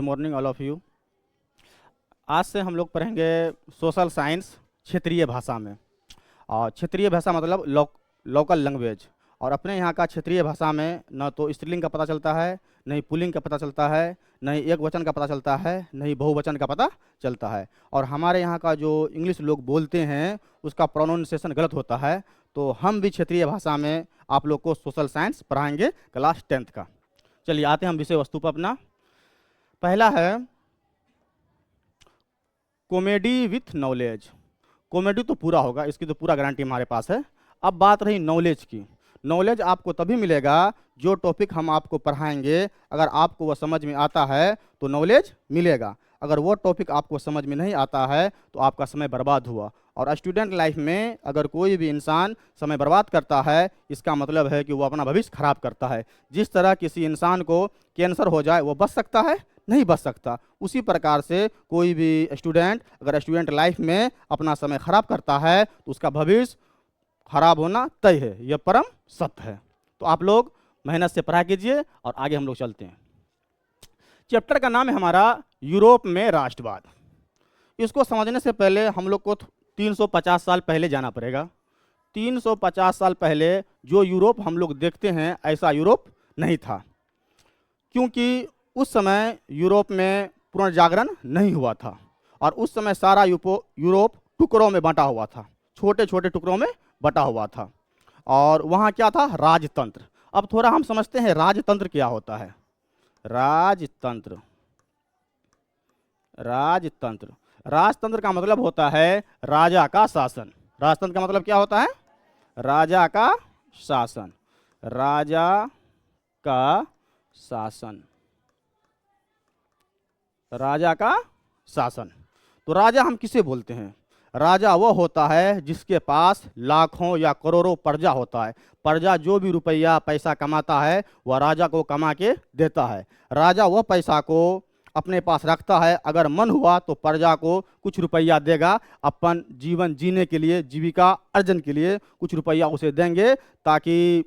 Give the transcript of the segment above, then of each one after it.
Morning all of you. आज से हम लोग पढ़ेंगे सोशल साइंस क्षेत्रीय भाषा में। और क्षेत्रीय भाषा मतलब लोकल लैंग्वेज। और अपने यहाँ का क्षेत्रीय भाषा में न तो स्त्रीलिंग का पता चलता है, न ही पुल्लिंग का पता चलता है, न ही एक वचन का पता चलता है, न ही बहुवचन का पता चलता है। और हमारे यहाँ का जो इंग्लिश लोग बोलते हैं उसका प्रोनाउंसिएशन गलत होता है। तो हम भी क्षेत्रीय भाषा में आप लोग को सोशल साइंस पढ़ाएंगे क्लास 10th का। चलिए आते हैं हम विषय वस्तु पर अपना। पहला है कॉमेडी विथ नॉलेज। कॉमेडी तो पूरा होगा, इसकी तो पूरा गारंटी हमारे पास है। अब बात रही नॉलेज की। नॉलेज आपको तभी मिलेगा जो टॉपिक हम आपको पढ़ाएंगे अगर आपको वह समझ में आता है तो नॉलेज मिलेगा। अगर वो टॉपिक आपको समझ में नहीं आता है तो आपका समय बर्बाद हुआ। और स्टूडेंट लाइफ में अगर कोई भी इंसान समय बर्बाद करता है इसका मतलब है कि वो अपना भविष्य खराब करता है। जिस तरह किसी इंसान को कैंसर हो जाए वो बच सकता है? नहीं बच सकता। उसी प्रकार से कोई भी स्टूडेंट अगर स्टूडेंट लाइफ में अपना समय खराब करता है तो उसका भविष्य खराब होना तय है, यह परम सत्य है। तो आप लोग मेहनत से पढ़ाई कीजिए और आगे हम लोग चलते हैं। चैप्टर का नाम है हमारा यूरोप में राष्ट्रवाद। इसको समझने से पहले हम लोग को 350 साल पहले जाना पड़ेगा। 350 साल पहले जो यूरोप हम लोग देखते हैं ऐसा यूरोप नहीं था, क्योंकि उस समय यूरोप में पुनर्जागरण नहीं हुआ था। और उस समय सारा यूरोप टुकड़ों में बंटा हुआ था, छोटे छोटे टुकड़ों में बटा हुआ था। और वहाँ क्या था? राजतंत्र। अब थोड़ा हम समझते हैं राजतंत्र क्या होता है। राजतंत्र राजतंत्र राजतंत्र का मतलब होता है राजा का शासन। राजतंत्र का मतलब क्या होता है? राजा का शासन। राजा का शासन। राजा का शासन। तो राजा हम किसे बोलते हैं? राजा वो होता है जिसके पास लाखों या करोड़ों प्रजा होता है। प्रजा जो भी रुपया पैसा कमाता है वह राजा को कमा के देता है। राजा वो पैसा को अपने पास रखता है, अगर मन हुआ तो प्रजा को कुछ रुपया देगा, अपन जीवन जीने के लिए, जीविका अर्जन के लिए कुछ रुपया उसे देंगे, ताकि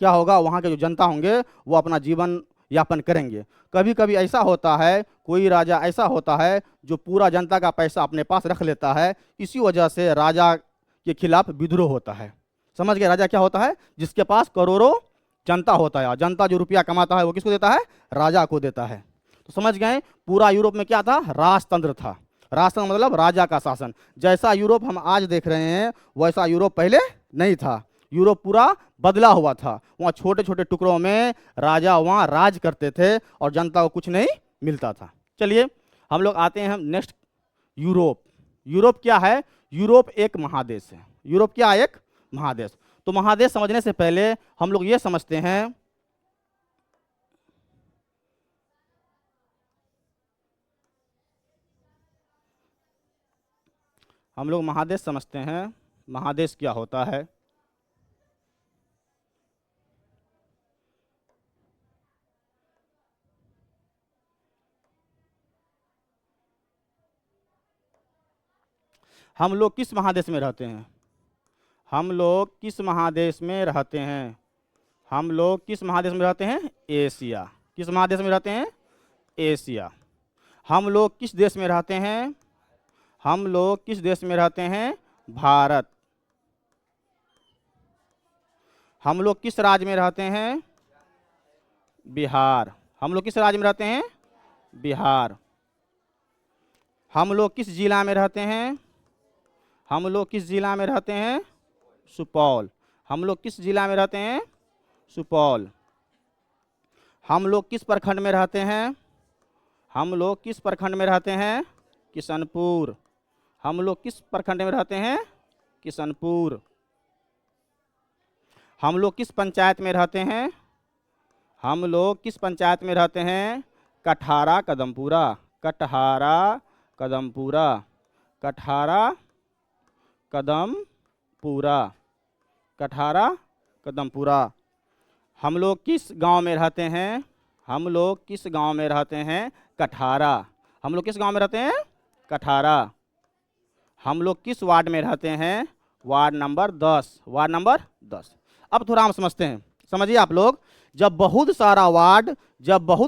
क्या होगा, वहाँ के जो जनता होंगे वो अपना जीवन यापन करेंगे। कभी कभी ऐसा होता है, कोई राजा ऐसा होता है जो पूरा जनता का पैसा अपने पास रख लेता है, इसी वजह से राजा के खिलाफ विद्रोह होता है। समझ गए? राजा क्या होता है? जिसके पास करोड़ों जनता होता है, और जनता जो रुपया कमाता है वो किसको देता है? राजा को देता है। तो समझ गए, पूरा यूरोप में क्या था? राजतंत्र था। राजतंत्र मतलब राजा का शासन। जैसा यूरोप हम आज देख रहे हैं वैसा यूरोप पहले नहीं था। यूरोप पूरा बदला हुआ था। वहाँ छोटे छोटे टुकड़ों में राजा वहाँ राज करते थे और जनता को कुछ नहीं मिलता था। चलिए हम लोग आते हैं हम नेक्स्ट, यूरोप। यूरोप क्या है? यूरोप एक महादेश है। यूरोप क्या है? एक महादेश। तो महादेश समझने से पहले हम लोग ये समझते हैं, हम लोग महादेश समझते हैं। महादेश क्या होता है? हम लोग किस महादेश में रहते हैं? हम लोग किस महादेश में रहते हैं? हम लोग किस महादेश में रहते हैं? एशिया। किस महादेश में रहते हैं? एशिया। हम लोग किस देश में रहते हैं? हम लोग किस देश में रहते हैं? भारत। हम लोग किस राज्य में रहते हैं? बिहार। हम लोग किस राज्य में रहते हैं? बिहार। हम लोग किस जिला में रहते हैं? हम लोग किस जिला में रहते हैं? सुपौल। हम लोग किस जिला में रहते हैं? सुपौल। हम लोग किस प्रखंड में रहते हैं? हम लोग किस प्रखंड में रहते हैं? किशनपुर। हम लोग किस प्रखंड में रहते हैं? किशनपुर। हम लोग किस पंचायत में रहते हैं? हम लोग किस पंचायत में रहते हैं? कठारा कदमपुरा। कटहारा कदमपुरा। कठारा कदमपुरा। कठारा कदमपुरा। हम लोग किस गांव में रहते हैं? हम लोग किस गांव में रहते हैं? कठारा। हम लोग किस गांव में रहते हैं? कठारा। हम लोग किस वार्ड में रहते हैं? Ward number 10। Ward number 10। अब थोड़ा हम समझते हैं। समझिए आप लोग, जब बहुत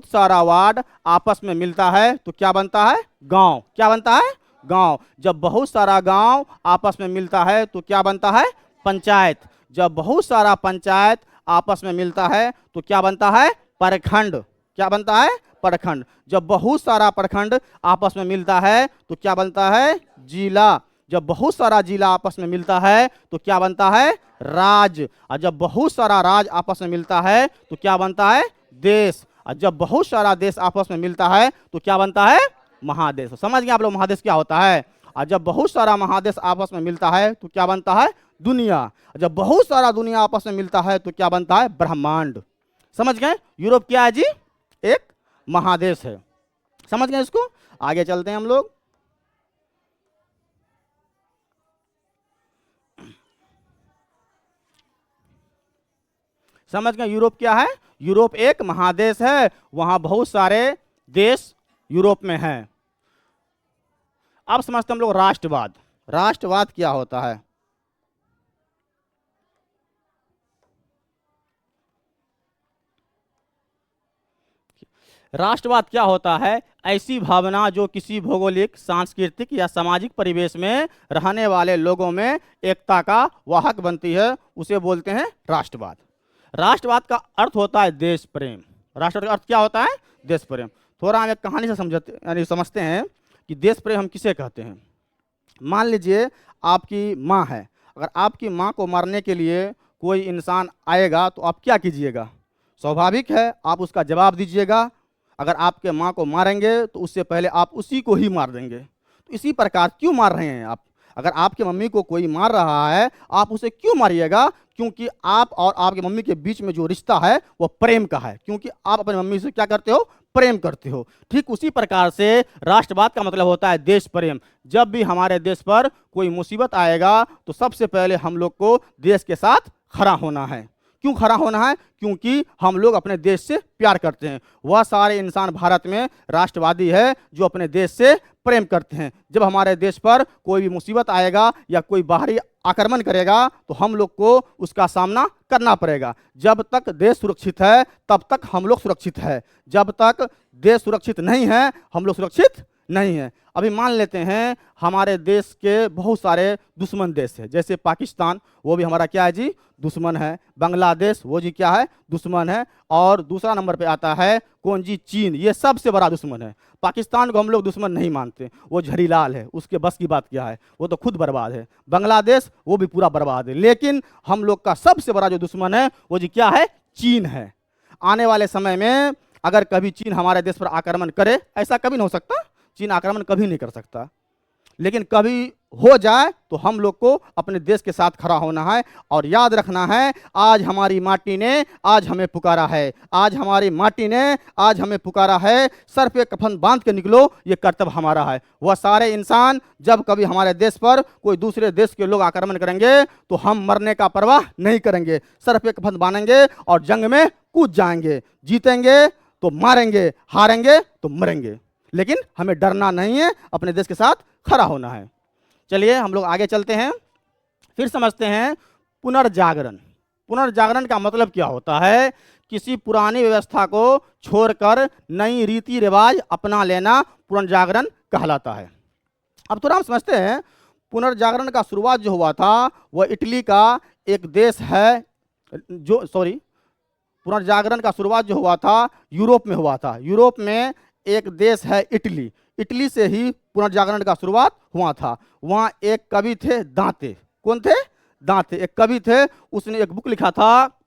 सारा वार्ड आपस में मिलता है तो क्या बनता है? गांव। क्या बनता है? गांव। जब बहुत सारा गांव आपस में मिलता है तो क्या बनता है? पंचायत। जब बहुत सारा पंचायत आपस में मिलता है तो क्या बनता है? प्रखंड। क्या बनता है? प्रखंड। जब बहुत सारा प्रखंड आपस में मिलता है तो क्या बनता है? जिला। जब बहुत सारा जिला आपस में मिलता है तो क्या बनता है? राज्य। और जब बहुत सारा राज्य आपस में मिलता है तो क्या बनता है? देश। और जब बहुत सारा देश आपस में मिलता है तो क्या बनता है? महादेश। समझ गए आप लोग महादेश क्या होता है? और जब बहुत सारा महादेश आपस में मिलता है तो क्या बनता है? दुनिया। जब बहुत सारा दुनिया आपस में मिलता है तो क्या बनता है? ब्रह्मांड। समझ गए? यूरोप क्या है जी? एक महादेश है। समझ गए इसको? आगे चलते हैं हम लोग। समझ गए यूरोप क्या है? यूरोप एक महादेश है, वहां बहुत सारे देश यूरोप में हैं। अब समझते हैं हम लोग राष्ट्रवाद। राष्ट्रवाद क्या होता है? राष्ट्रवाद क्या होता है? ऐसी भावना जो किसी भौगोलिक, सांस्कृतिक या सामाजिक परिवेश में रहने वाले लोगों में एकता का वाहक बनती है, उसे बोलते हैं राष्ट्रवाद। राष्ट्रवाद का अर्थ होता है देश प्रेम। राष्ट्रवाद का अर्थ क्या होता है? देश प्रेम। थोड़ा हम एक कहानी से समझते हैं कि देश प्रेम हम किसे कहते हैं। मान लीजिए आपकी माँ है, अगर आपकी माँ को मारने के लिए कोई इंसान आएगा तो आप क्या कीजिएगा? स्वाभाविक है आप उसका जवाब दीजिएगा। अगर आपके माँ को मारेंगे तो उससे पहले आप उसी को ही मार देंगे। तो इसी प्रकार क्यों मार रहे हैं आप? अगर आपकी मम्मी को कोई मार रहा है आप उसे क्यों मारिएगा? क्योंकि आप और आपकी मम्मी के बीच में जो रिश्ता है वो प्रेम का है, क्योंकि आप अपनी मम्मी से क्या करते हो? प्रेम करते हो। ठीक उसी प्रकार से राष्ट्रवाद का मतलब होता है देश प्रेम। जब भी हमारे देश पर कोई मुसीबत आएगा तो सबसे पहले हम लोग को देश के साथ खड़ा होना है। क्यों खड़ा होना है? क्योंकि हम लोग अपने देश से प्यार करते हैं। वह सारे इंसान भारत में राष्ट्रवादी है जो अपने देश से प्रेम करते हैं। जब हमारे देश पर कोई भी मुसीबत आएगा या कोई बाहरी आक्रमण करेगा तो हम लोग को उसका सामना करना पड़ेगा। जब तक देश सुरक्षित है तब तक हम लोग सुरक्षित है। जब तक देश सुरक्षित नहीं है हम लोग सुरक्षित नहीं है। अभी मान लेते हैं हमारे देश के बहुत सारे दुश्मन देश है, जैसे पाकिस्तान, वो भी हमारा क्या है जी? दुश्मन है। बांग्लादेश, वो जी क्या है? दुश्मन है। और दूसरा नंबर पे आता है कौन जी? चीन। ये सबसे बड़ा दुश्मन है। पाकिस्तान को हम लोग दुश्मन नहीं मानते, वो झरीलाल है, उसके बस की बात क्या है, वो तो खुद बर्बाद है। बांग्लादेश, वो भी पूरा बर्बाद है। लेकिन हम लोग का सबसे बड़ा जो दुश्मन है वो जी क्या है? चीन है। आने वाले समय में अगर कभी चीन हमारे देश पर आक्रमण करे, ऐसा कभी नहीं हो सकता, चीन आक्रमण कभी नहीं कर सकता, लेकिन कभी हो जाए तो हम लोग को अपने देश के साथ खड़ा होना है। और याद रखना है, आज हमारी माटी ने आज हमें पुकारा है, आज हमारी माटी ने आज हमें पुकारा है। सर पे कफन बांध के निकलो, ये कर्तव्य हमारा है। वह सारे इंसान जब कभी हमारे देश पर कोई दूसरे देश के लोग आक्रमण करेंगे तो हम मरने का परवाह नहीं करेंगे, सर पे कफन बांधेंगे और जंग में कूद जाएंगे। जीतेंगे तो मारेंगे, हारेंगे तो मरेंगे, लेकिन हमें डरना नहीं है, अपने देश के साथ खड़ा होना है। चलिए हम लोग आगे चलते हैं, फिर समझते हैं पुनर्जागरण। पुनर्जागरण का मतलब क्या होता है? किसी पुरानी व्यवस्था को छोड़कर नई रीति रिवाज अपना लेना पुनर्जागरण कहलाता है। अब थोड़ा हम समझते हैं पुनर्जागरण का शुरुआत जो हुआ था वह इटली का एक देश है पुनर्जागरण का शुरुआत जो हुआ था यूरोप में हुआ था। यूरोप में एक देश है इटली, इटली से ही पुनर्जागरण का शुरुआत हुआ था। वहाँ एक कवि थे दांते। कौन थे? दांते एक कवि थे, उसने एक बुक लिखा था,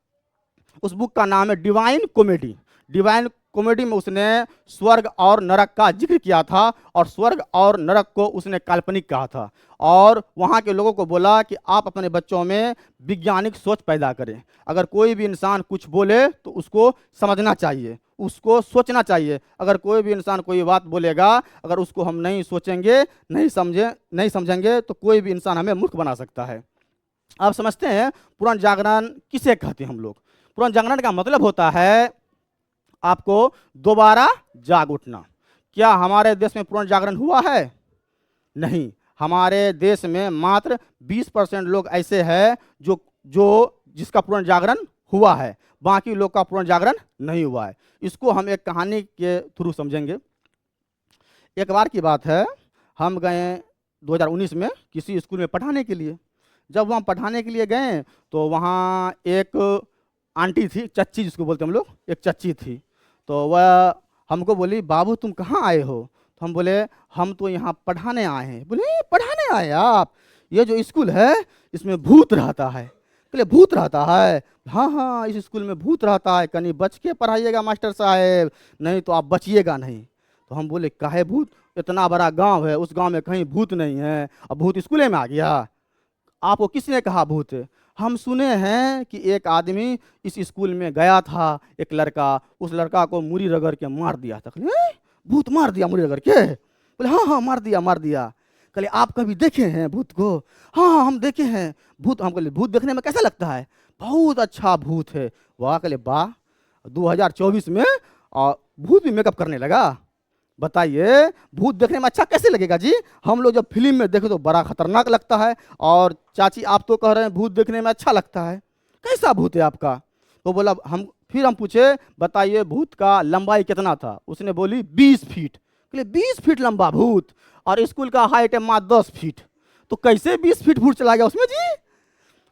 उस बुक का नाम है डिवाइन कॉमेडी। डिवाइन कॉमेडी में उसने स्वर्ग और नरक का जिक्र किया था, और स्वर्ग और नरक को उसने काल्पनिक कहा था। और वहाँ के लोगों को बोला कि आप अपने बच्चों में वैज्ञानिक सोच पैदा करें। अगर कोई भी इंसान कुछ बोले तो उसको समझना चाहिए, उसको सोचना चाहिए। अगर कोई भी इंसान कोई बात बोलेगा, अगर उसको हम नहीं सोचेंगे, नहीं समझेंगे तो कोई भी इंसान हमें मूर्ख बना सकता है। आप समझते हैं पुनर्जागरण किसे कहते हैं हम लोग? पुनर्जागरण का मतलब होता है आपको दोबारा जाग उठना। क्या हमारे देश में पुनर्जागरण हुआ है? नहीं। हमारे देश में मात्र 20% लोग ऐसे हैं जो जिसका पुनर्जागरण हुआ है, बाकी लोग का पुनर्जागरण नहीं हुआ है। इसको हम एक कहानी के थ्रू समझेंगे। एक बार की बात है, हम गए 2019 में किसी स्कूल में पढ़ाने के लिए। जब वहाँ पढ़ाने के लिए गए तो वहाँ एक आंटी थी, चच्ची जिसको बोलते हम लोग, एक चच्ची थी। तो वह हमको बोली, बाबू तुम कहाँ आए हो? तो हम बोले हम तो यहाँ पढ़ाने आए हैं। बोले पढ़ाने आए आप? ये जो स्कूल है इसमें भूत रहता है। बोले भूत रहता है? हाँ हाँ, इस स्कूल में भूत रहता है, कहीं बच के पढ़ाइएगा मास्टर साहेब, नहीं तो आप बचिएगा नहीं। तो हम बोले काहे भूत? इतना बड़ा गांव है, उस गांव में कहीं भूत नहीं है, अब भूत स्कूल में आ गया? आपको किसने कहा भूत? हम सुने हैं कि एक आदमी इस स्कूल में गया था, एक लड़का, उस लड़का को मुरी रगड़ के मार दिया था। भूत मार दिया मुरी रगड़ के? बोले हाँ हाँ मार दिया मार दिया। कहले आप कभी देखे हैं भूत को? हाँ हाँ हम देखे हैं भूत। हम कहले भूत देखने में कैसा लगता है? बहुत अच्छा भूत है। वाह, कहले वाह, 2024 में भूत भी मेकअप करने लगा? बताइए भूत देखने में अच्छा कैसे लगेगा जी? हम लोग जब फिल्म में देखे तो बड़ा खतरनाक लगता है, और चाची आप तो कह रहे हैं भूत देखने में अच्छा लगता है, कैसा भूत है आपका? तो बोला फिर हम पूछे बताइए भूत का लंबाई कितना था? उसने बोली 20 फीट। कहले 20 फीट लंबा भूत, और स्कूल का हाइट है मात्र 10 फीट, तो कैसे 20 फीट भूत चला गया उसमें जी?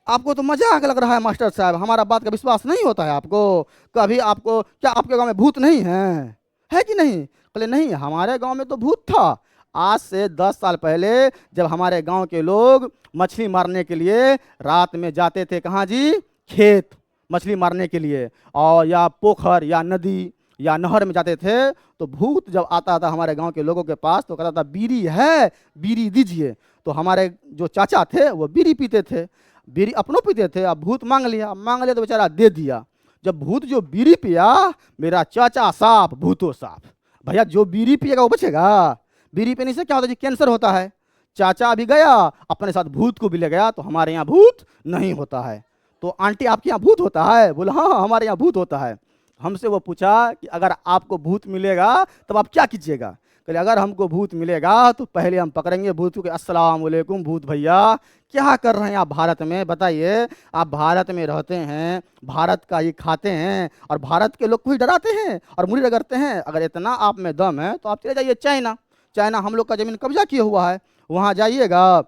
आपको तो मजाक लग रहा है मास्टर साहब, हमारा बात का विश्वास नहीं होता है आपको? कभी आपको क्या आपके गाँव में भूत नहीं है कि नहीं? बोले नहीं, हमारे गांव में तो भूत था। आज से 10 साल पहले जब हमारे गांव के लोग मछली मारने के लिए रात में जाते थे, कहाँ जी? खेत, मछली मारने के लिए, और या पोखर या नदी या नहर में जाते थे, तो भूत जब आता था हमारे गांव के लोगों के पास तो कहता था बीड़ी है, बीड़ी दीजिए। तो हमारे जो चाचा थे वो बीड़ी पीते थे, बीड़ी अपनों पीते थे। अब भूत मांग लिया तो बेचारा दे दिया। जब भूत जो बीड़ी पिया, मेरा चाचा साफ भूतो साफ। भैया जो बीड़ी पिएगा वो बचेगा? बीड़ी पीने से क्या होता है जी? कैंसर होता है। चाचा अभी गया अपने साथ भूत को भी ले गया, तो हमारे यहाँ भूत नहीं होता है। तो आंटी आपके यहाँ भूत होता है? बोला हाँ हमारे यहाँ भूत होता है। हमसे वो पूछा कि अगर आपको भूत मिलेगा तब आप क्या कीजिएगा? कहले अगर हमको भूत मिलेगा तो पहले हम पकड़ेंगे भूत को, अस्सलाम वालेकुम भूत भैया, क्या कर रहे हैं आप भारत में? बताइए, आप भारत में रहते हैं, भारत का ही खाते हैं, और भारत के लोग को ही डराते हैं और मुड़ी रगड़ते हैं। अगर इतना आप में दम है तो आप चले जाइए चाइना। चाइना हम लोग का ज़मीन कब्जा किया हुआ है, वहाँ जाइएगा,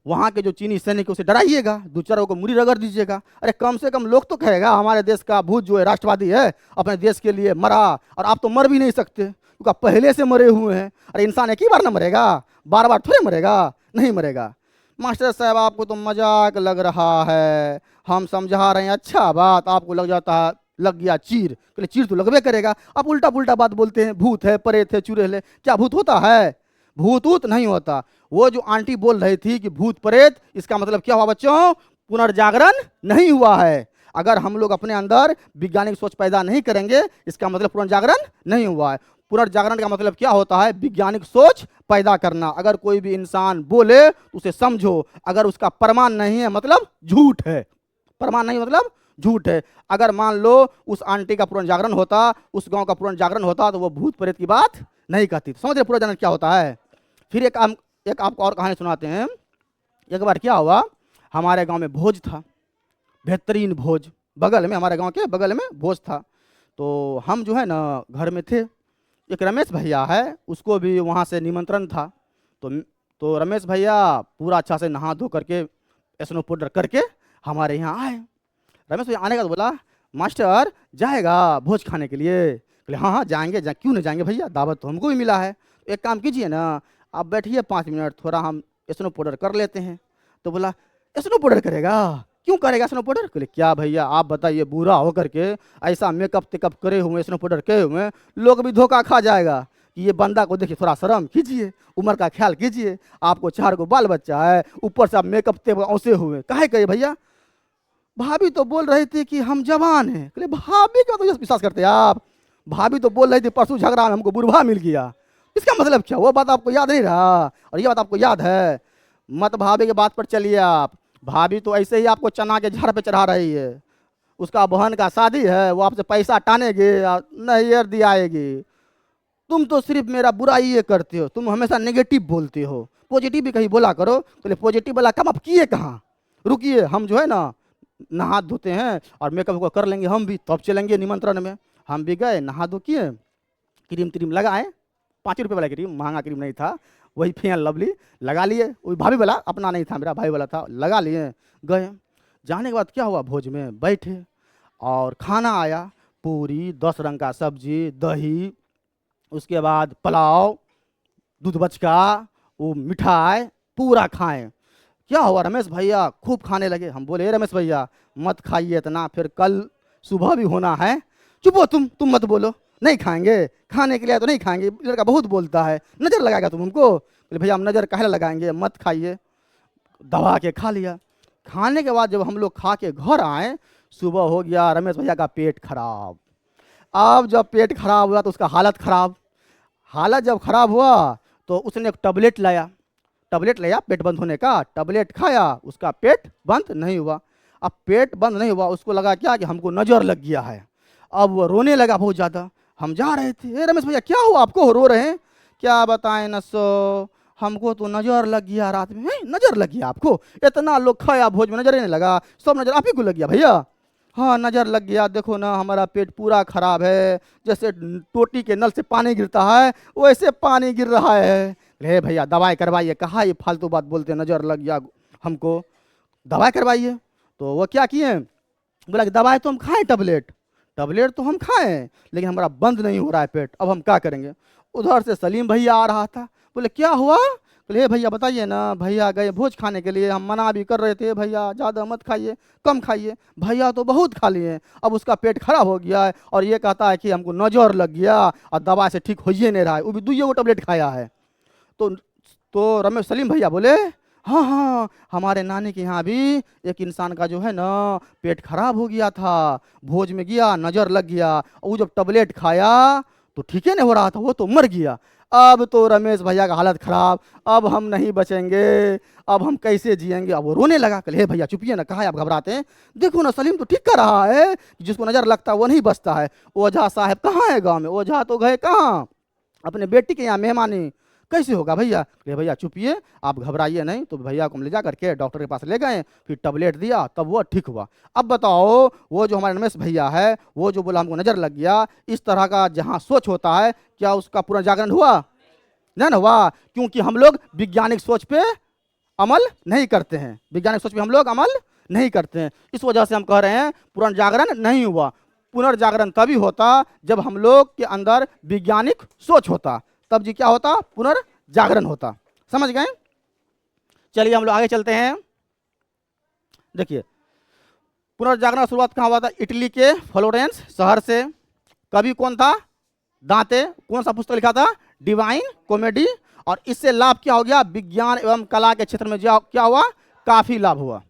वहाँ के जो चीनी सैनिक उसे डराइएगा, दो चारों को मुड़ी रगड़ दीजिएगा। अरे कम से कम लोग तो कहेगा हमारे देश का भूत जो है राष्ट्रवादी है, अपने देश के लिए मरा, और आप तो मर भी नहीं सकते क्योंकि आप पहले से मरे हुए हैं। अरे इंसान एक ही बार ना मरेगा, बार बार थोड़े मरेगा, नहीं मरेगा। मास्टर साहब आपको तो मजाक लग रहा है, हम समझा रहे हैं अच्छा बात, आपको लग जाता है लग गया चीर। चीर तो लगबे करेगा, आप उल्टा पुल्टा बात बोलते हैं, भूत है, प्रेत है, चुड़ैल है। क्या भूत होता है? भूत ऊत नहीं होता। वो जो आंटी बोल रही थी कि भूत प्रेत, इसका मतलब क्या हुआ बच्चों? पुनर्जागरण नहीं हुआ है। अगर हम लोग अपने अंदर वैज्ञानिक सोच पैदा नहीं करेंगे, इसका मतलब पुनर्जागरण नहीं हुआ है। पुनर्जागरण का मतलब क्या होता है? वैज्ञानिक सोच पैदा करना। अगर कोई भी इंसान बोले तो उसे समझो, अगर उसका प्रमाण नहीं है मतलब झूठ है, प्रमाण नहीं मतलब झूठ है। अगर मान लो उस आंटी का पुनर्जागरण होता, उस गांव का पुनर्जागरण होता, तो वो भूत प्रेत की बात नहीं कहती। समझ रहे पुनर्जागरण क्या होता है? फिर एक आपको और कहानी सुनाते हैं। एक बार क्या हुआ, हमारे गांव में भोज था, बेहतरीन भोज, बगल में, हमारे गांव के बगल में भोज था। तो हम जो है ना घर में थे, एक रमेश भैया है, उसको भी वहाँ से निमंत्रण था। तो रमेश भैया पूरा अच्छा से नहा धो करके स्नो पाउडर करके हमारे यहाँ आए। रमेश भैया आने का तो बोला मास्टर जाएगा भोज खाने के लिए? बोले हाँ हाँ जाएंगे, क्यों नहीं जाएंगे भैया, दावत तो हमको भी मिला है। एक काम कीजिए ना, आप बैठिए 5 मिनट, थोड़ा हम स्नो पाउडर कर लेते हैं। तो बोला स्नो पाउडर करेगा? क्यों करेगा स्नो पाउडर? बोले क्या भैया आप बताइए, बुरा होकर के ऐसा मेकअप टेकअप करे हुए, स्नो पाउडर करे हुए, लोग भी धोखा खा जाएगा कि ये बंदा को देखिए, थोड़ा शर्म कीजिए, उम्र का ख्याल कीजिए, आपको 4 को बाल बच्चा है, ऊपर से आप मेकअप टेकअप औसे हुए, काहे कहे भैया? भाभी तो बोल रही थी कि हम जवान हैं। बोले भाभी का तो विश्वास करते हैं आप? भाभी तो बोल रही थी परसों झगड़ा में हमको बुढ़वा मिल गया, इसका मतलब क्या? वो बात आपको याद नहीं रहा और ये बात आपको याद है? मत भाभी के बात पर चलिए आप। भाभी तो ऐसे ही आपको चना के झाड़ पे चढ़ा रही है, उसका बहन का शादी है, वो आपसे पैसा टानेगी, नैयर दियाएगी। तुम तो सिर्फ मेरा बुराई ये करते हो, तुम हमेशा नेगेटिव बोलते हो, पॉजिटिव भी कहीं बोला करो। तो पॉजिटिव वाला काम आप किए कहाँ? रुकिए, हम जो है ना नहा धोते हैं और मेकअप को कर लेंगे हम भी, तब चलेंगे निमंत्रण में। हम भी गए, नहा धो किए, क्रीम त्रीम लगाए, 5 रुपये वाला क्रीम, महंगा क्रीम नहीं था, वही फेयर लवली लगा लिए, वही भाभी वाला, अपना नहीं था मेरा, भाई वाला था, लगा लिए, गए। जाने के बाद क्या हुआ, भोज में बैठे और खाना आया, पूरी, 10 रंग का सब्जी, दही, उसके बाद पुलाव, दूध बचका, वो मिठाई, पूरा खाएं। क्या हुआ रमेश भैया, खूब खाने लगे। हम बोले रमेश भैया मत खाइए इतना, फिर कल सुबह भी होना है। चुप हो तुम मत बोलो, नहीं खाएंगे, खाने के लिए तो नहीं खाएंगे, लड़का बहुत बोलता है, नज़र लगाएगा तुम हमको। बोले भैया हम नज़र काहे लगाएंगे, मत खाइए। दबा के खा लिया। खाने के बाद जब हम लोग खा के घर आए, सुबह हो गया, रमेश भैया का पेट खराब। अब जब पेट खराब हुआ तो उसका हालत खराब, हालत जब खराब हुआ तो उसने एक टैबलेट लाया पेट बंद होने का, टैबलेट खाया, उसका पेट बंद नहीं हुआ। अब पेट बंद नहीं हुआ, उसको लगा क्या कि हमको नज़र लग गया है। अब वो रोने लगा बहुत ज़्यादा। हम जा रहे थे, रमेश भैया क्या हुआ आपको, रो रहे हैं? क्या बताएं नसो, हमको तो नज़र लग गया रात में। नज़र लग गया आपको? इतना लोग खाया भोज में, नज़र ही नहीं लगा, सब नज़र आप ही को लग गया भैया? हाँ नज़र लग गया, देखो ना हमारा पेट पूरा खराब है, जैसे टोटी के नल से पानी गिरता है वैसे पानी गिर रहा है। रे भैया दवाई करवाइए, कहाँ ये फालतू बात बोलते, नज़र लग गया हमको, दवाई करवाइए। तो वो क्या किए, बोला कि दवाई तो हम खाएं, टैबलेट तो हम खाएं, लेकिन हमारा बंद नहीं हो रहा है पेट, अब हम क्या करेंगे। उधर से सलीम भैया आ रहा था, बोले क्या हुआ? बोले भैया बताइए ना, भैया गए भोज खाने के लिए, हम मना भी कर रहे थे भैया ज़्यादा मत खाइए, कम खाइए, भैया तो बहुत खा लिए, अब उसका पेट खराब हो गया है और ये कहता है कि हमको नज़र लग गया और दवा से ठीक हो ही नहीं रहा है, वो भी 2 टैबलेट खाया है। तो रमेश सलीम भैया बोले हाँ, हमारे नानी के यहाँ भी एक इंसान का जो है ना पेट खराब हो गया था, भोज में गया, नज़र लग गया, वो जब टैबलेट खाया तो ठीक ही नहीं हो रहा था, वो तो मर गया। अब तो रमेश भैया का हालत खराब, अब हम नहीं बचेंगे, अब हम कैसे जिएंगे। अब वो रोने लगा। कल हे भैया चुपिए ना, कहाँ आप घबराते हैं, देखो ना सलीम तो ठीक कर रहा है, जिसको नज़र लगता है वो नहीं बचता है। ओझा साहब कहाँ है गाँव में, ओझा तो गए कहाँ, अपने बेटी के यहाँ मेहमानी, कैसे होगा भैया? अरे भैया चुपिए, आप घबराइए नहीं। तो भैया को हम ले जा करके डॉक्टर के पास ले गए, फिर टैबलेट दिया, तब वो ठीक हुआ। अब बताओ, वो जो हमारे रमेश भैया है, वो जो बोला हमको नज़र लग गया, इस तरह का जहाँ सोच होता है, क्या उसका पूरा जागरण हुआ? नहीं हुआ, क्योंकि हम लोग वैज्ञानिक सोच पे अमल नहीं करते हैं, वैज्ञानिक सोच पे हम लोग अमल नहीं करते हैं। इस वजह से हम कह रहे हैं पुनर्जागरण नहीं हुआ। पुनर्जागरण तभी होता जब हम लोग के अंदर वैज्ञानिक सोच होता, तब जी क्या होता, पुनर्जागरण होता। समझ गए? चलिए हम लोग आगे चलते हैं। देखिए पुनर्जागरण शुरुआत कहाँ हुआ था, इटली के फ्लोरेंस शहर से। कवि कौन था? दांते। कौन सा पुस्तक लिखा था? Divine comedy. और इससे लाभ क्या हो गया, विज्ञान एवं कला के क्षेत्र में क्या हुआ, काफी लाभ हुआ।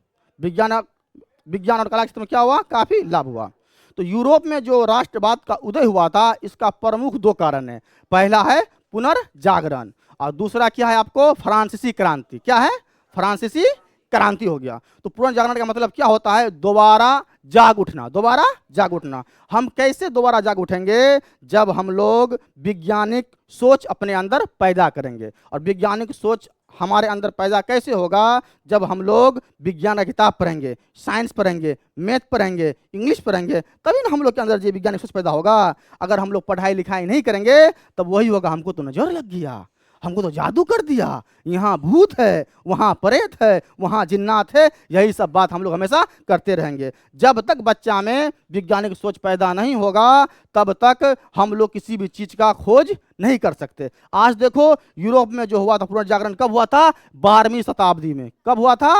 विज्ञान और कला के क्षेत्र में क्या हुआ, काफी लाभ हुआ। तो यूरोप में जो राष्ट्रवाद का उदय हुआ था, इसका प्रमुख 2 कारण है। पहला है पुनर्जागरण और दूसरा क्या है आपको, फ्रांसीसी क्रांति। क्या है? फ्रांसीसी क्रांति हो गया। तो पुनर्जागरण का मतलब क्या होता है, दोबारा जाग उठना, दोबारा जाग उठना। हम कैसे दोबारा जाग उठेंगे, जब हम लोग वैज्ञानिक सोच अपने अंदर पैदा करेंगे। और वैज्ञानिक सोच हमारे अंदर पैदा कैसे होगा, जब हम लोग विज्ञान का किताब पढ़ेंगे, साइंस पढ़ेंगे, मैथ पढ़ेंगे, इंग्लिश पढ़ेंगे, तभी ना हम लोग के अंदर ये वैज्ञानिक सोच पैदा होगा। अगर हम लोग पढ़ाई लिखाई नहीं करेंगे तब वही होगा, हमको तो नजर लग गया, हमको तो जादू कर दिया, यहाँ भूत है, वहाँ प्रेत है, वहाँ जिन्नात है, यही सब बात हम लोग हमेशा करते रहेंगे। जब तक बच्चा में वैज्ञानिक सोच पैदा नहीं होगा तब तक हम लोग किसी भी चीज़ का खोज नहीं कर सकते। आज देखो यूरोप में जो हुआ था पुनर्जागरण, कब हुआ था? 12वीं शताब्दी में। कब हुआ था?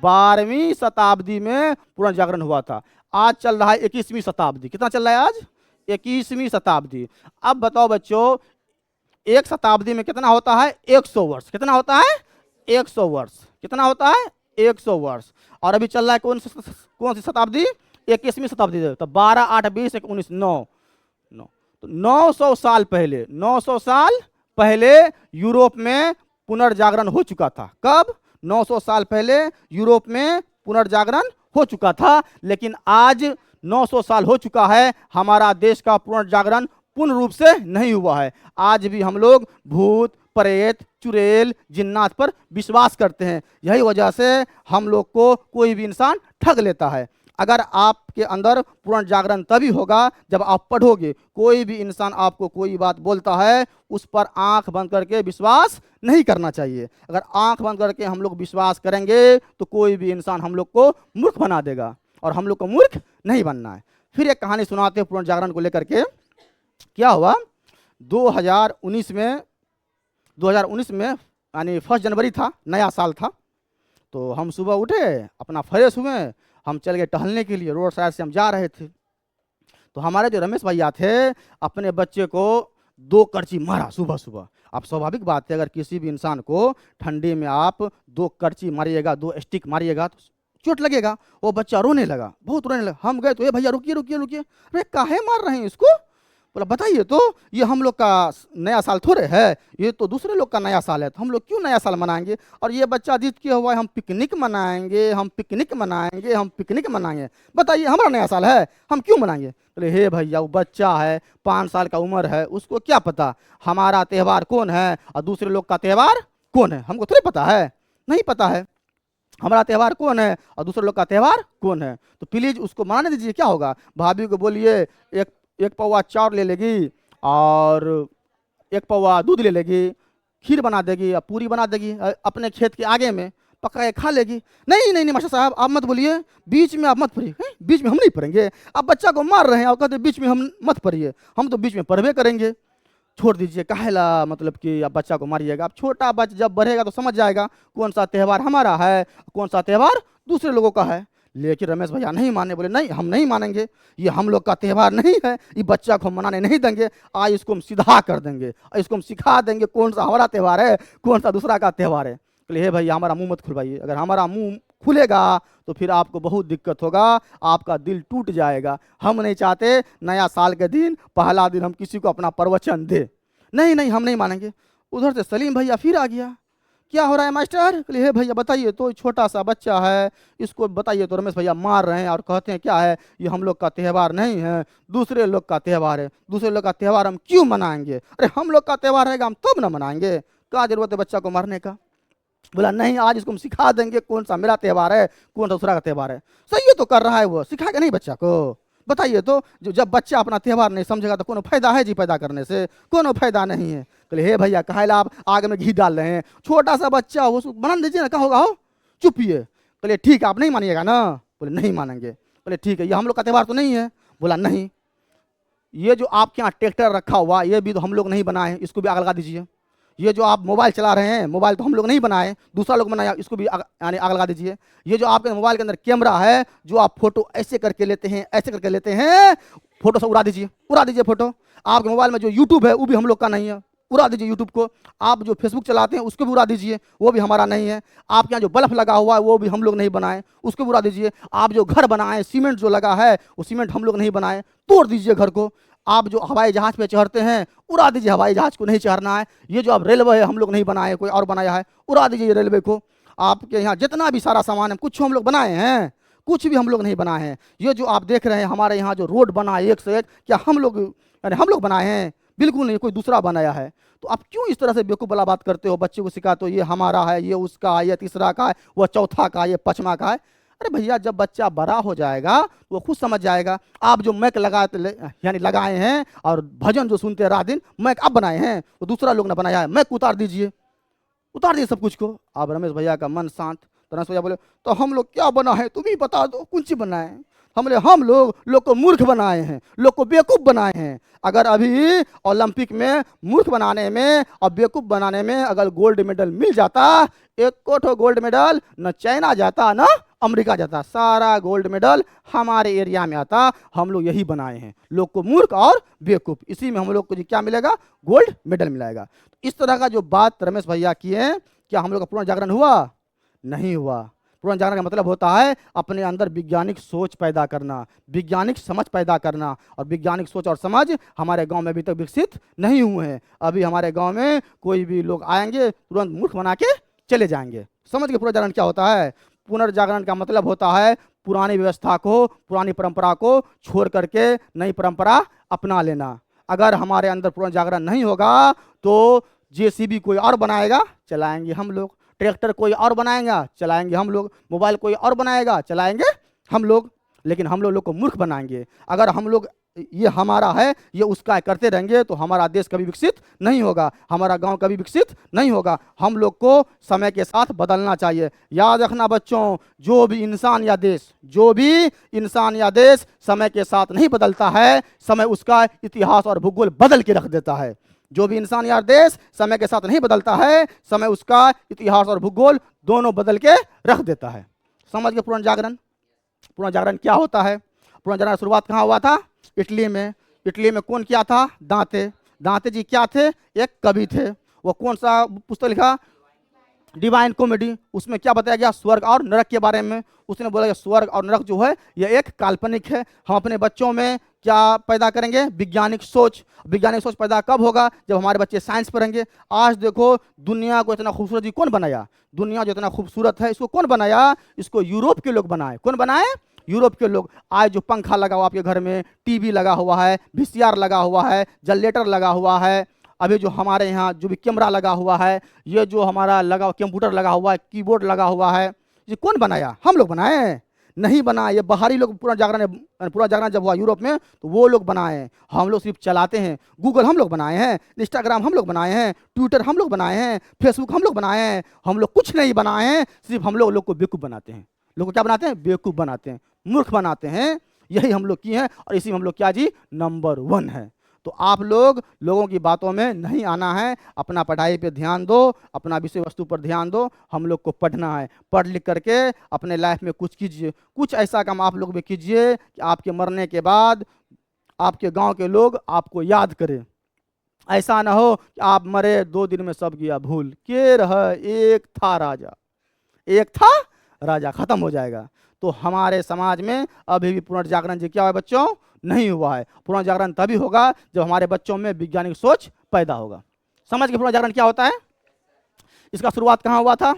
12वीं शताब्दी में पुनर्जागरण हुआ था। आज चल रहा है 21वीं शताब्दी। कितना चल रहा है आज? 21वीं शताब्दी। अब बताओ बच्चों, एक शताब्दी में कितना होता है? 100 वर्ष। कितना होता है? 100 वर्ष। कितना होता है? 100 वर्ष। और अभी चल रहा है कौन सी शताब्दी? 21वीं शताब्दी। तो 12, 8, 20, 19, 9। तो 900 साल पहले, 900 साल पहले यूरोप में पुनर्जागरण हो चुका था। कब? 900 साल पहले यूरोप में पुनर्जागरण हो चुका था। लेकिन आज 900 साल हो चुका है, हमारा देश का पुनर्जागरण पूर्ण रूप से नहीं हुआ है। आज भी हम लोग भूत, प्रेत, चुड़ैल, जिन्नात पर विश्वास करते हैं। यही वजह से हम लोग को कोई भी इंसान ठग लेता है। अगर आपके अंदर पुनर्जागरण तभी होगा जब आप पढ़ोगे। कोई भी इंसान आपको कोई बात बोलता है उस पर आंख बंद करके विश्वास नहीं करना चाहिए। अगर आंख बंद करके हम लोग विश्वास करेंगे तो कोई भी इंसान हम लोग को मूर्ख बना देगा, और हम लोग को मूर्ख नहीं बनना है। फिर एक कहानी सुनाते हैं पुनर्जागरण को लेकर के। क्या हुआ, 2019 में यानी 1 जनवरी था, नया साल था। तो हम सुबह उठे, अपना फ्रेश हुए, हम चल गए टहलने के लिए। रोड साइड से हम जा रहे थे, तो हमारे जो रमेश भैया थे अपने बच्चे को 2 करची मारा सुबह सुबह। अब स्वाभाविक बात है, अगर किसी भी इंसान को ठंडी में आप 2 करची मारिएगा, 2 स्टिक मारिएगा तो चोट लगेगा। वो बच्चा रोने लगा, बहुत रोने लगा। हम गए तो ये भैया रुकिए रुकिए रुकिए, अरे काहे मार रहे हैं इसको? बोला बताइए तो, ये हम लोग का नया साल थोड़े है, ये तो दूसरे लोग का नया साल है, तो हम लोग क्यों नया साल मनाएंगे? और ये बच्चा जिद किया हुआ है हम पिकनिक मनाएंगे, हम पिकनिक मनाएंगे, हम पिकनिक मनाएंगे। बताइए हमारा नया साल है, हम क्यों मनाएंगे? बोले हे भैया वो बच्चा है, 5 साल का उम्र है, उसको क्या पता हमारा त्यौहार कौन है और दूसरे लोग का त्यौहार कौन है? हमको थोड़ी पता है, नहीं पता है हमारा त्यौहार कौन है और दूसरे लोग का त्यौहार कौन है। तो प्लीज उसको मनाने दीजिए। क्या होगा, भाभी को बोलिए एक पौवा चाउर ले लेगी और 1 पौवा दूध ले लेगी, खीर बना देगी या पूरी बना देगी, अपने खेत के आगे में पका के खा लेगी। नहीं नहीं नहीं मास्टर साहब आप मत बोलिए, बीच में आप मत पढ़िए। बीच में हम नहीं पढ़ेंगे, आप बच्चा को मार रहे हैं और कहते बीच में हम मत पढ़िए, हम तो बीच में पढ़वे करेंगे। छोड़ दीजिए, काहेला मतलब कि आप बच्चा को मारिएगा। आप छोटा बच्चा जब बढ़ेगा तो समझ जाएगा कौन सा त्यौहार हमारा है, कौन सा त्यौहार दूसरे लोगों का है। लेकिन रमेश भैया नहीं माने, बोले नहीं हम नहीं मानेंगे, ये हम लोग का त्यौहार नहीं है, ये बच्चा को हम मनाने नहीं देंगे। आज इसको हम सीधा कर देंगे, इसको हम सिखा देंगे कौन सा हमारा त्यौहार है, कौन सा दूसरा का त्यौहार है। बोले हे भैया हमारा मुंह मत खुलवाइए, अगर हमारा मुंह खुलेगा तो फिर आपको बहुत दिक्कत होगा, आपका दिल टूट जाएगा। हम नहीं चाहते नया साल के दिन पहला दिन हम किसी को अपना प्रवचन दे। नहीं नहीं हम नहीं मानेंगे। उधर से सलीम भैया फिर आ गया, क्या हो रहा है मास्टर? हे भैया बताइए तो, छोटा सा बच्चा है, इसको बताइए तो। रमेश भैया मार रहे हैं और कहते हैं क्या है, ये हम लोग का त्यौहार नहीं है, दूसरे लोग का त्यौहार है। दूसरे लोग का त्यौहार हम क्यों मनाएंगे? अरे हम लोग का त्यौहार रहेगा हम तब ना मनाएंगे, क्या जरूरत है बच्चा को मारने का? बोला नहीं आज इसको हम सिखा देंगे कौन सा मेरा त्यौहार है, कौन सा दूसरा का त्यौहार है। सही है तो कर रहा है वो, सिखाएगा नहीं बच्चा को? बताइए तो, जो जब बच्चा अपना त्यौहार नहीं समझेगा तो कोनो फायदा है जी पैदा करने से? कोनो फायदा नहीं है। बोले हे भैया काहेला आप आग में घी डाल रहे हैं, छोटा सा बच्चा हो उसको बना दीजिए ना, क्या होगा हो, चुपिए। बोले ठीक है आप नहीं मानिएगा ना? बोले नहीं मानेंगे। बोले ठीक है ये हम लोग का त्यौहार तो नहीं है? बोला नहीं। ये जो आपके यहाँ ट्रैक्टर रखा हुआ ये भी तो हम लोग नहीं बनाए, इसको भी आग लगा दीजिए। ये जो आप मोबाइल चला रहे हैं, मोबाइल तो हम लोग नहीं बनाए, दूसरा लोग बनाया, इसको भी यानी आग लगा दीजिए। ये जो आपके मोबाइल के अंदर कैमरा है, जो आप फोटो ऐसे करके लेते हैं, ऐसे करके लेते हैं, फोटो से उड़ा दीजिए, उड़ा दीजिए फोटो। आपके मोबाइल में जो यूट्यूब है वो भी हम लोग का नहीं है, उड़ा दीजिए यूट्यूब को। आप जो फेसबुक चलाते हैं उसको भी उड़ा दीजिए, वो भी हमारा नहीं है। आपके यहाँ जो बल्ब लगा हुआ है वो भी हम लोग नहीं बनाए, उसको भी उड़ा दीजिए। आप जो घर बनाए, सीमेंट जो लगा है वो सीमेंट हम लोग नहीं बनाए, तोड़ दीजिए घर को। आप जो हवाई जहाज पे चढ़ते हैं उड़ा दीजिए, हवाई जहाज को नहीं चढ़ना है। ये जो आप रेलवे है हम लोग नहीं बनाए, कोई और बनाया है, उड़ा दीजिए रेलवे को। आपके यहाँ जितना भी सारा सामान है कुछ हम लोग बनाए हैं, कुछ भी हम लोग नहीं बनाए हैं। ये जो आप देख रहे हैं हमारे यहाँ जो रोड बना है एक से एक, क्या हम लोग बनाए हैं? बिल्कुल नहीं, कोई दूसरा बनाया है। तो आप क्यों इस तरह से बेवकूफ़ वाला बात करते हो? बच्चे को सिखाते हो ये हमारा है, ये उसका है, ये तीसरा का है, वो चौथा का, ये पाँचवा का है। अरे भैया जब बच्चा बड़ा हो जाएगा वो खुद समझ जाएगा। आप जो मैक यानी लगाए हैं और भजन जो सुनते हैं रात दिन, मैक आप बनाए हैं, वो दूसरा लोग ने बनाया है, मैक उतार दीजिए, उतार दिए सब कुछ को। अब रमेश भैया का मन शांत। तो रमेश भैया बोले तो हम लोग क्या बना है तुम ही बता दो, कौन सी बनाए? हम लोग को मूर्ख बनाए हैं, लोग को बेवकूफ़ बनाए हैं। अगर अभी ओलंपिक में मूर्ख बनाने में और बेवकूफ़ बनाने में अगर गोल्ड मेडल मिल जाता, एक कोठो गोल्ड मेडल न चाइना जाता न अमेरिका जाता, सारा गोल्ड मेडल हमारे एरिया में आता। हम लोग यही बनाए हैं, लोग को मूर्ख और बेवकूफ़, इसी में हम लोग को जी क्या मिलेगा? गोल्ड मेडल मिलेगा। इस तरह का जो बात रमेश भैया किए, क्या हम लोग का पुनर्जागरण हुआ? नहीं हुआ। पुनर्जागरण का मतलब होता है अपने अंदर वैज्ञानिक सोच पैदा करना, वैज्ञानिक समझ पैदा करना। और वैज्ञानिक सोच और समझ हमारे गांव में अभी तक विकसित नहीं हुए हैं। अभी हमारे गांव में कोई भी लोग आएंगे तुरंत मूर्ख बना के चले जाएंगे। समझ के पुनर्जागरण क्या होता है? पुनर्जागरण का मतलब होता है पुरानी व्यवस्था को, पुरानी परंपरा को छोड़ करके नई परंपरा अपना लेना। अगर हमारे अंदर पुनर्जागरण नहीं होगा तो जेसीबी कोई और बनाएगा, चलाएंगे हम लोग। ट्रैक्टर कोई और बनाएगा, चलाएंगे हम लोग। मोबाइल कोई और बनाएगा, चलाएंगे हम लोग। लेकिन हम लोग को मूर्ख बनाएंगे। अगर हम लोग ये हमारा है ये उसका करते रहेंगे तो हमारा देश कभी विकसित नहीं होगा, हमारा गांव कभी विकसित नहीं होगा। हम लोग को समय के साथ बदलना चाहिए। याद रखना बच्चों, जो भी इंसान या देश समय के साथ नहीं बदलता है, समय उसका इतिहास और भूगोल बदल के रख देता है। जो भी इंसान या देश समय के साथ नहीं बदलता है, समय उसका इतिहास और भूगोल दोनों बदल के रख देता है। समझ गए पुनर्जागरण? पुनर्जागरण क्या होता है? पुनर्जागरण शुरुआत कहाँ हुआ था? इटली में। इटली में कौन किया था? दांते। दांते जी क्या थे? एक कवि थे। वो कौन सा पुस्तक लिखा? Divine comedy. उसमें क्या बताया गया? स्वर्ग और नरक के बारे में। उसने बोला स्वर्ग और नरक जो है ये एक काल्पनिक है। हम अपने बच्चों में क्या पैदा करेंगे? वैज्ञानिक सोच। वैज्ञानिक सोच पैदा कब होगा? जब हमारे बच्चे साइंस पढ़ेंगे। आज देखो दुनिया को इतना खूबसूरत जी कौन बनाया? दुनिया जो इतना खूबसूरत है इसको कौन बनाया? इसको यूरोप के लोग बनाए। कौन बनाए? यूरोप के लोग। आज जो पंखा लगा हुआ आपके घर में, टीवी लगा हुआ है, वीसीआर लगा हुआ है, जनरेटर लगा हुआ है, अभी जो हमारे यहाँ जो भी कैमरा लगा हुआ है, ये जो हमारा लगा कंप्यूटर लगा हुआ है, कीबोर्ड लगा हुआ है, ये कौन बनाया? हम लोग बनाए? नहीं बनाए, ये बाहरी लोग। पूरा जागरण जब हुआ यूरोप में तो वो लोग बनाए। हम लोग सिर्फ चलाते हैं। गूगल हम लोग बनाए हैं, इंस्टाग्राम हम लोग बनाए हैं, ट्विटर हम लोग बनाए हैं, फेसबुक हम लोग बनाए हैं। हम लोग कुछ नहीं बनाए हैं, सिर्फ हम लोग को बेवकूफ़ बनाते हैं। लोग को क्या बनाते हैं? बेवकूफ़ बनाते हैं, मूर्ख बनाते हैं। यही हम लोग किए हैं और इसी में हम लोग क्या जी? नंबर 1 है। तो आप लोगों की बातों में नहीं आना है। अपना पढ़ाई पे ध्यान दो, अपना विषय वस्तु पर ध्यान दो। हम लोग को पढ़ना है। पढ़ लिख करके अपने लाइफ में कुछ कीजिए। कुछ ऐसा काम आप लोग भी कीजिए कि आपके मरने के बाद आपके गांव के लोग आपको याद करें। ऐसा ना हो कि आप मरे 2 दिन में सब गया भूल। के रहा एक था राजा, एक था राजा, खत्म हो जाएगा। तो हमारे समाज में अभी भी पुनर्जागरण जी क्या है बच्चों? नहीं हुआ है। पुनर्जागरण तभी होगा जब हमारे बच्चों में वैज्ञानिक सोच पैदा होगा। समझ के पुनर्जागरण क्या होता है? इसका शुरुआत कहाँ हुआ था?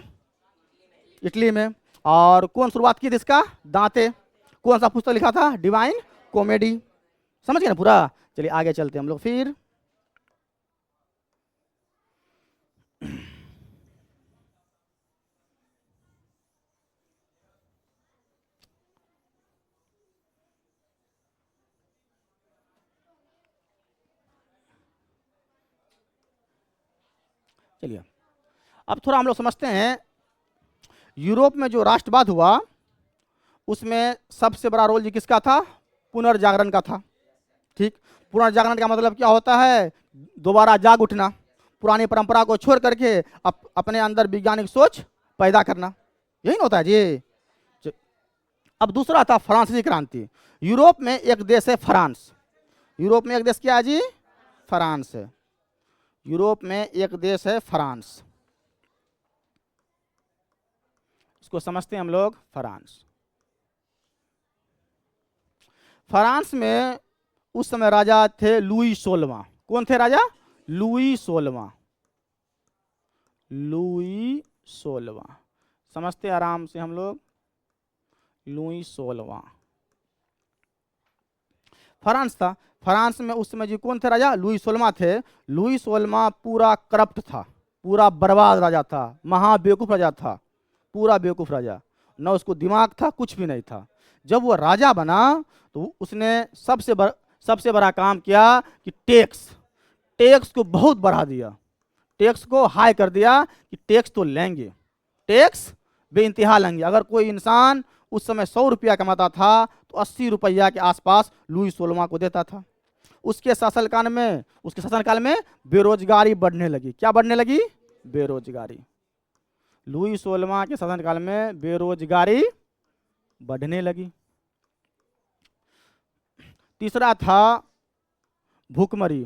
इटली में। और कौन शुरुआत की थी इसका? दांते। कौन सा पुस्तक लिखा था? Divine comedy. समझ गए ना पूरा? चलिए आगे चलते हम लोग फिर। चलिए अब थोड़ा हम लोग समझते हैं यूरोप में जो राष्ट्रवाद हुआ उसमें सबसे बड़ा रोल जी किसका था? पुनर्जागरण का था। ठीक। पुनर्जागरण का मतलब क्या होता है? दोबारा जाग उठना, पुरानी परंपरा को छोड़ करके अपने अंदर वैज्ञानिक सोच पैदा करना, यही ना होता है जी। अब दूसरा था फ्रांसीसी क्रांति। यूरोप में एक देश है फ्रांस। यूरोप में एक देश क्या है जी? फ्रांस है। यूरोप में एक देश है फ्रांस, इसको समझते हैं हम लोग फ्रांस। फ्रांस में उस समय राजा थे लुई 16वां। कौन थे राजा? लुई 16वां। लुई 16वां समझते आराम से हम लोग। लुई 16वां फ्रांस था। फ्रांस में उस समय जी कौन थे राजा? लुई 16वां थे। लुई 16वां पूरा करप्ट था, पूरा बर्बाद राजा था, महाबेवकूफ राजा था, पूरा बेवकूफ राजा। न उसको दिमाग था, कुछ भी नहीं था। जब वो राजा बना तो उसने सबसे बड़ा काम किया कि टैक्स को बहुत बढ़ा दिया, टैक्स को हाई कर दिया कि टैक्स तो लेंगे, टैक्स बेइंतहा लेंगे। अगर कोई इंसान उस समय 100 रुपया कमाता था तो 80 रुपया के आसपास लुई 16वां को देता था। उसके शासनकाल में बेरोजगारी बढ़ने लगी। क्या बढ़ने लगी? बेरोजगारी। लुई 16वां के शासनकाल में बेरोजगारी बढ़ने लगी। तीसरा था भूखमरी।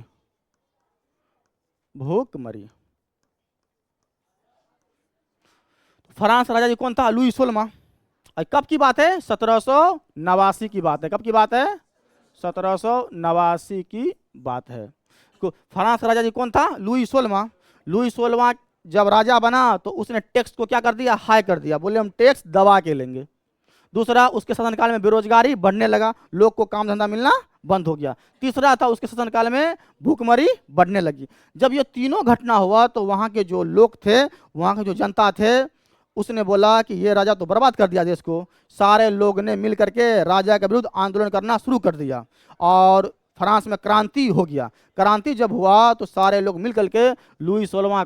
फ्रांस राजा जी कौन था? लुई 16वां। कब की बात है? 1789 की बात है। कब की बात है? 1789 की बात है। फ्रांस राजा जी कौन था? लुई 16वां। लुई 16वां जब राजा बना तो उसने टैक्स को क्या कर दिया? हाई कर दिया। बोले हम टैक्स दबा के लेंगे। दूसरा, उसके शासनकाल में बेरोजगारी बढ़ने लगा, लोग को काम धंधा मिलना बंद हो गया। तीसरा था उसके शासनकाल में भूखमरी बढ़ने लगी। जब ये तीनों घटना हुआ तो वहाँ के जो लोग थे, वहाँ के जो जनता थे, उसने बोला कि ये राजा तो बर्बाद कर दिया देश को। सारे लोग ने मिल करके राजा के विरुद्ध आंदोलन करना शुरू कर दिया और फ्रांस में क्रांति हो गया। क्रांति जब हुआ तो सारे लोग मिल करके लुई 16वां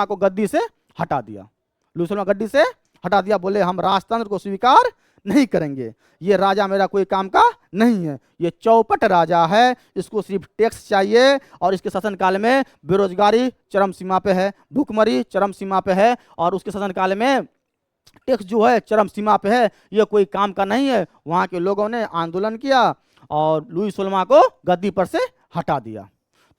को गद्दी से हटा दिया। लुई 16वां गद्दी से हटा दिया, बोले हम राजतंत्र को स्वीकार नहीं करेंगे, ये राजा मेरा कोई काम का नहीं है, ये चौपट राजा है, इसको सिर्फ टैक्स चाहिए और इसके शासनकाल में बेरोजगारी चरम सीमा पे है, भूखमरी चरम सीमा पे है और उसके शासनकाल में टैक्स जो है चरम सीमा पे है, ये कोई काम का नहीं है। वहाँ के लोगों ने आंदोलन किया और लुई 16वां को गद्दी पर से हटा दिया।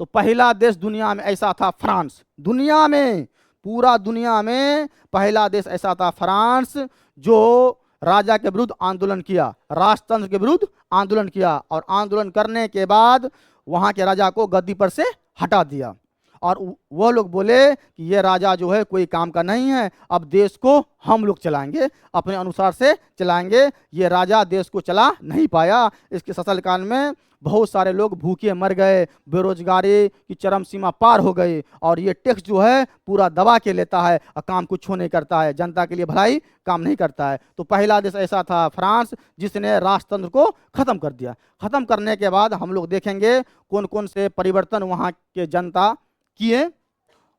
तो पहला देश दुनिया में ऐसा था फ्रांस, दुनिया में, पूरा दुनिया में पहला देश ऐसा था फ्रांस जो राजा के विरुद्ध आंदोलन किया, राजतंत्र के विरुद्ध आंदोलन किया और आंदोलन करने के बाद वहाँ के राजा को गद्दी पर से हटा दिया। और वो लोग बोले कि ये राजा जो है कोई काम का नहीं है, अब देश को हम लोग चलाएंगे, अपने अनुसार से चलाएंगे। ये राजा देश को चला नहीं पाया, इसके शासनकाल में बहुत सारे लोग भूखे मर गए, बेरोजगारी की चरम सीमा पार हो गई और ये टैक्स जो है पूरा दबा के लेता है और काम कुछ नहीं करता है, जनता के लिए भलाई काम नहीं करता है। तो पहला देश ऐसा था फ्रांस जिसने राजतंत्र को खत्म कर दिया। खत्म करने के बाद हम लोग देखेंगे कौन कौन से परिवर्तन वहाँ के जनता किए,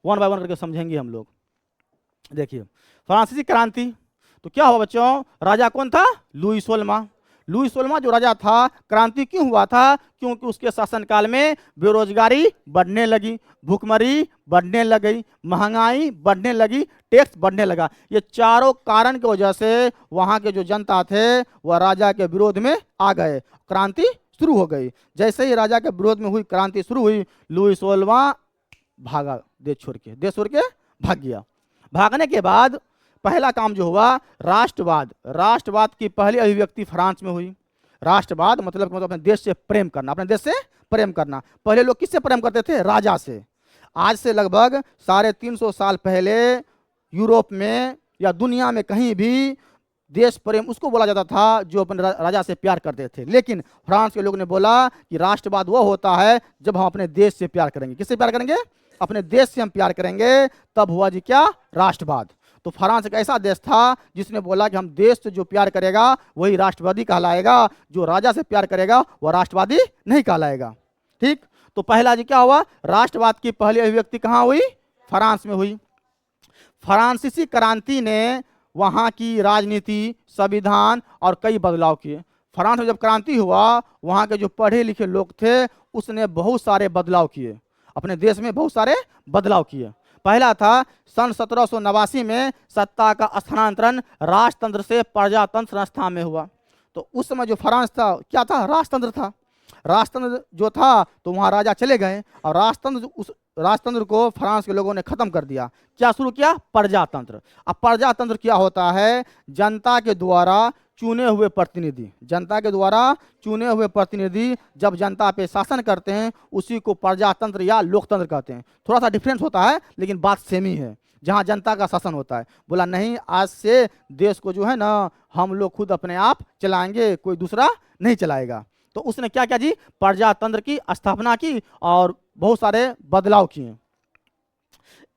वन बाय वन करके समझेंगे हम लोग। देखिए फ्रांसीसी क्रांति, तो क्या हुआ बच्चों, राजा कौन था, लुई 16वां। लुई 16वां जो राजा था, क्रांति क्यों हुआ था, क्योंकि उसके शासनकाल में बेरोजगारी बढ़ने लगी, भूखमरी बढ़ने लगी, महंगाई बढ़ने लगी, टैक्स बढ़ने लगा। ये चारों कारण की वजह से वहाँ के जो जनता थे वह राजा के विरोध में आ गए, क्रांति शुरू हो गई। जैसे ही राजा के विरोध में हुई क्रांति शुरू हुई, लुई 16वां भागा, देश छोड़ के भाग गया। भागने के बाद पहला काम जो हुआ, राष्ट्रवाद की पहली अभिव्यक्ति फ्रांस में हुई। राष्ट्रवाद मतलब अपने देश से प्रेम करना, अपने देश से प्रेम करना। पहले लोग किससे प्रेम करते थे, राजा से। आज से लगभग 350 साल पहले यूरोप में या दुनिया में कहीं भी देश प्रेम उसको बोला जाता था जो अपने राजा से प्यार करते थे। लेकिन फ्रांस के लोग ने बोला कि राष्ट्रवाद वो होता है जब हम अपने देश से प्यार करेंगे। किससे प्यार करेंगे, अपने देश से हम प्यार करेंगे, तब हुआ जी क्या, राष्ट्रवाद। तो फ्रांस एक ऐसा देश था जिसने बोला कि हम देश से जो प्यार करेगा वही राष्ट्रवादी कहलाएगा, जो राजा से प्यार करेगा वह राष्ट्रवादी नहीं कहलाएगा। ठीक, तो पहला जी क्या हुआ, राष्ट्रवाद की पहली अभिव्यक्ति कहाँ हुई, फ्रांस में हुई। फ्रांसीसी क्रांति ने वहाँ की राजनीति, संविधान और कई बदलाव किए। फ्रांस में जब क्रांति हुआ, वहाँ के जो पढ़े लिखे लोग थे उसने बहुत सारे बदलाव किए, अपने देश में बहुत सारे बदलाव किए। पहला था सन 1789 में सत्ता का स्थानांतरण राजतंत्र से प्रजातंत्र संस्था में हुआ। तो उस समय जो फ्रांस था क्या था, राजतंत्र था। राजतंत्र जो था तो वहाँ राजा चले गए और राजतंत्र को फ्रांस के लोगों ने खत्म कर दिया। क्या शुरू किया, प्रजातंत्र। अब प्रजातंत्र क्या होता है, जनता के द्वारा चुने हुए प्रतिनिधि, जनता के द्वारा चुने हुए प्रतिनिधि जब जनता पे शासन करते हैं उसी को प्रजातंत्र या लोकतंत्र कहते हैं। थोड़ा सा डिफरेंस होता है लेकिन बात सेम ही है। जहाँ जनता का शासन होता है, बोला नहीं आज से देश को जो है ना हम लोग खुद अपने आप चलाएंगे, कोई दूसरा नहीं चलाएगा। तो उसने क्या किया जी, प्रजातंत्र की स्थापना की और बहुत सारे बदलाव किए।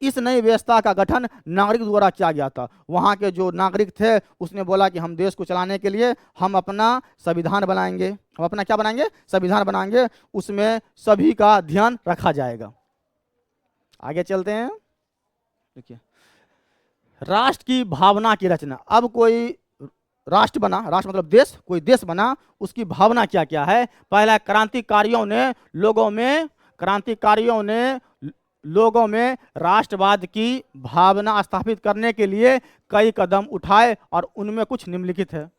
इस नई व्यवस्था का गठन नागरिक द्वारा किया गया था। वहाँ के जो नागरिक थे उसने बोला कि हम देश को चलाने के लिए हम अपना संविधान बनाएंगे, हम अपना क्या बनाएंगे, संविधान बनाएंगे, उसमें सभी का ध्यान रखा जाएगा। आगे चलते हैं। देखिए राष्ट्र की भावना की रचना। अब कोई राष्ट्र बना, राष्ट्र मतलब देश, कोई देश बना, उसकी भावना क्या क्या है। पहला, क्रांतिकारियों ने लोगों में राष्ट्रवाद की भावना स्थापित करने के लिए कई कदम उठाए और उनमें कुछ निम्नलिखित है।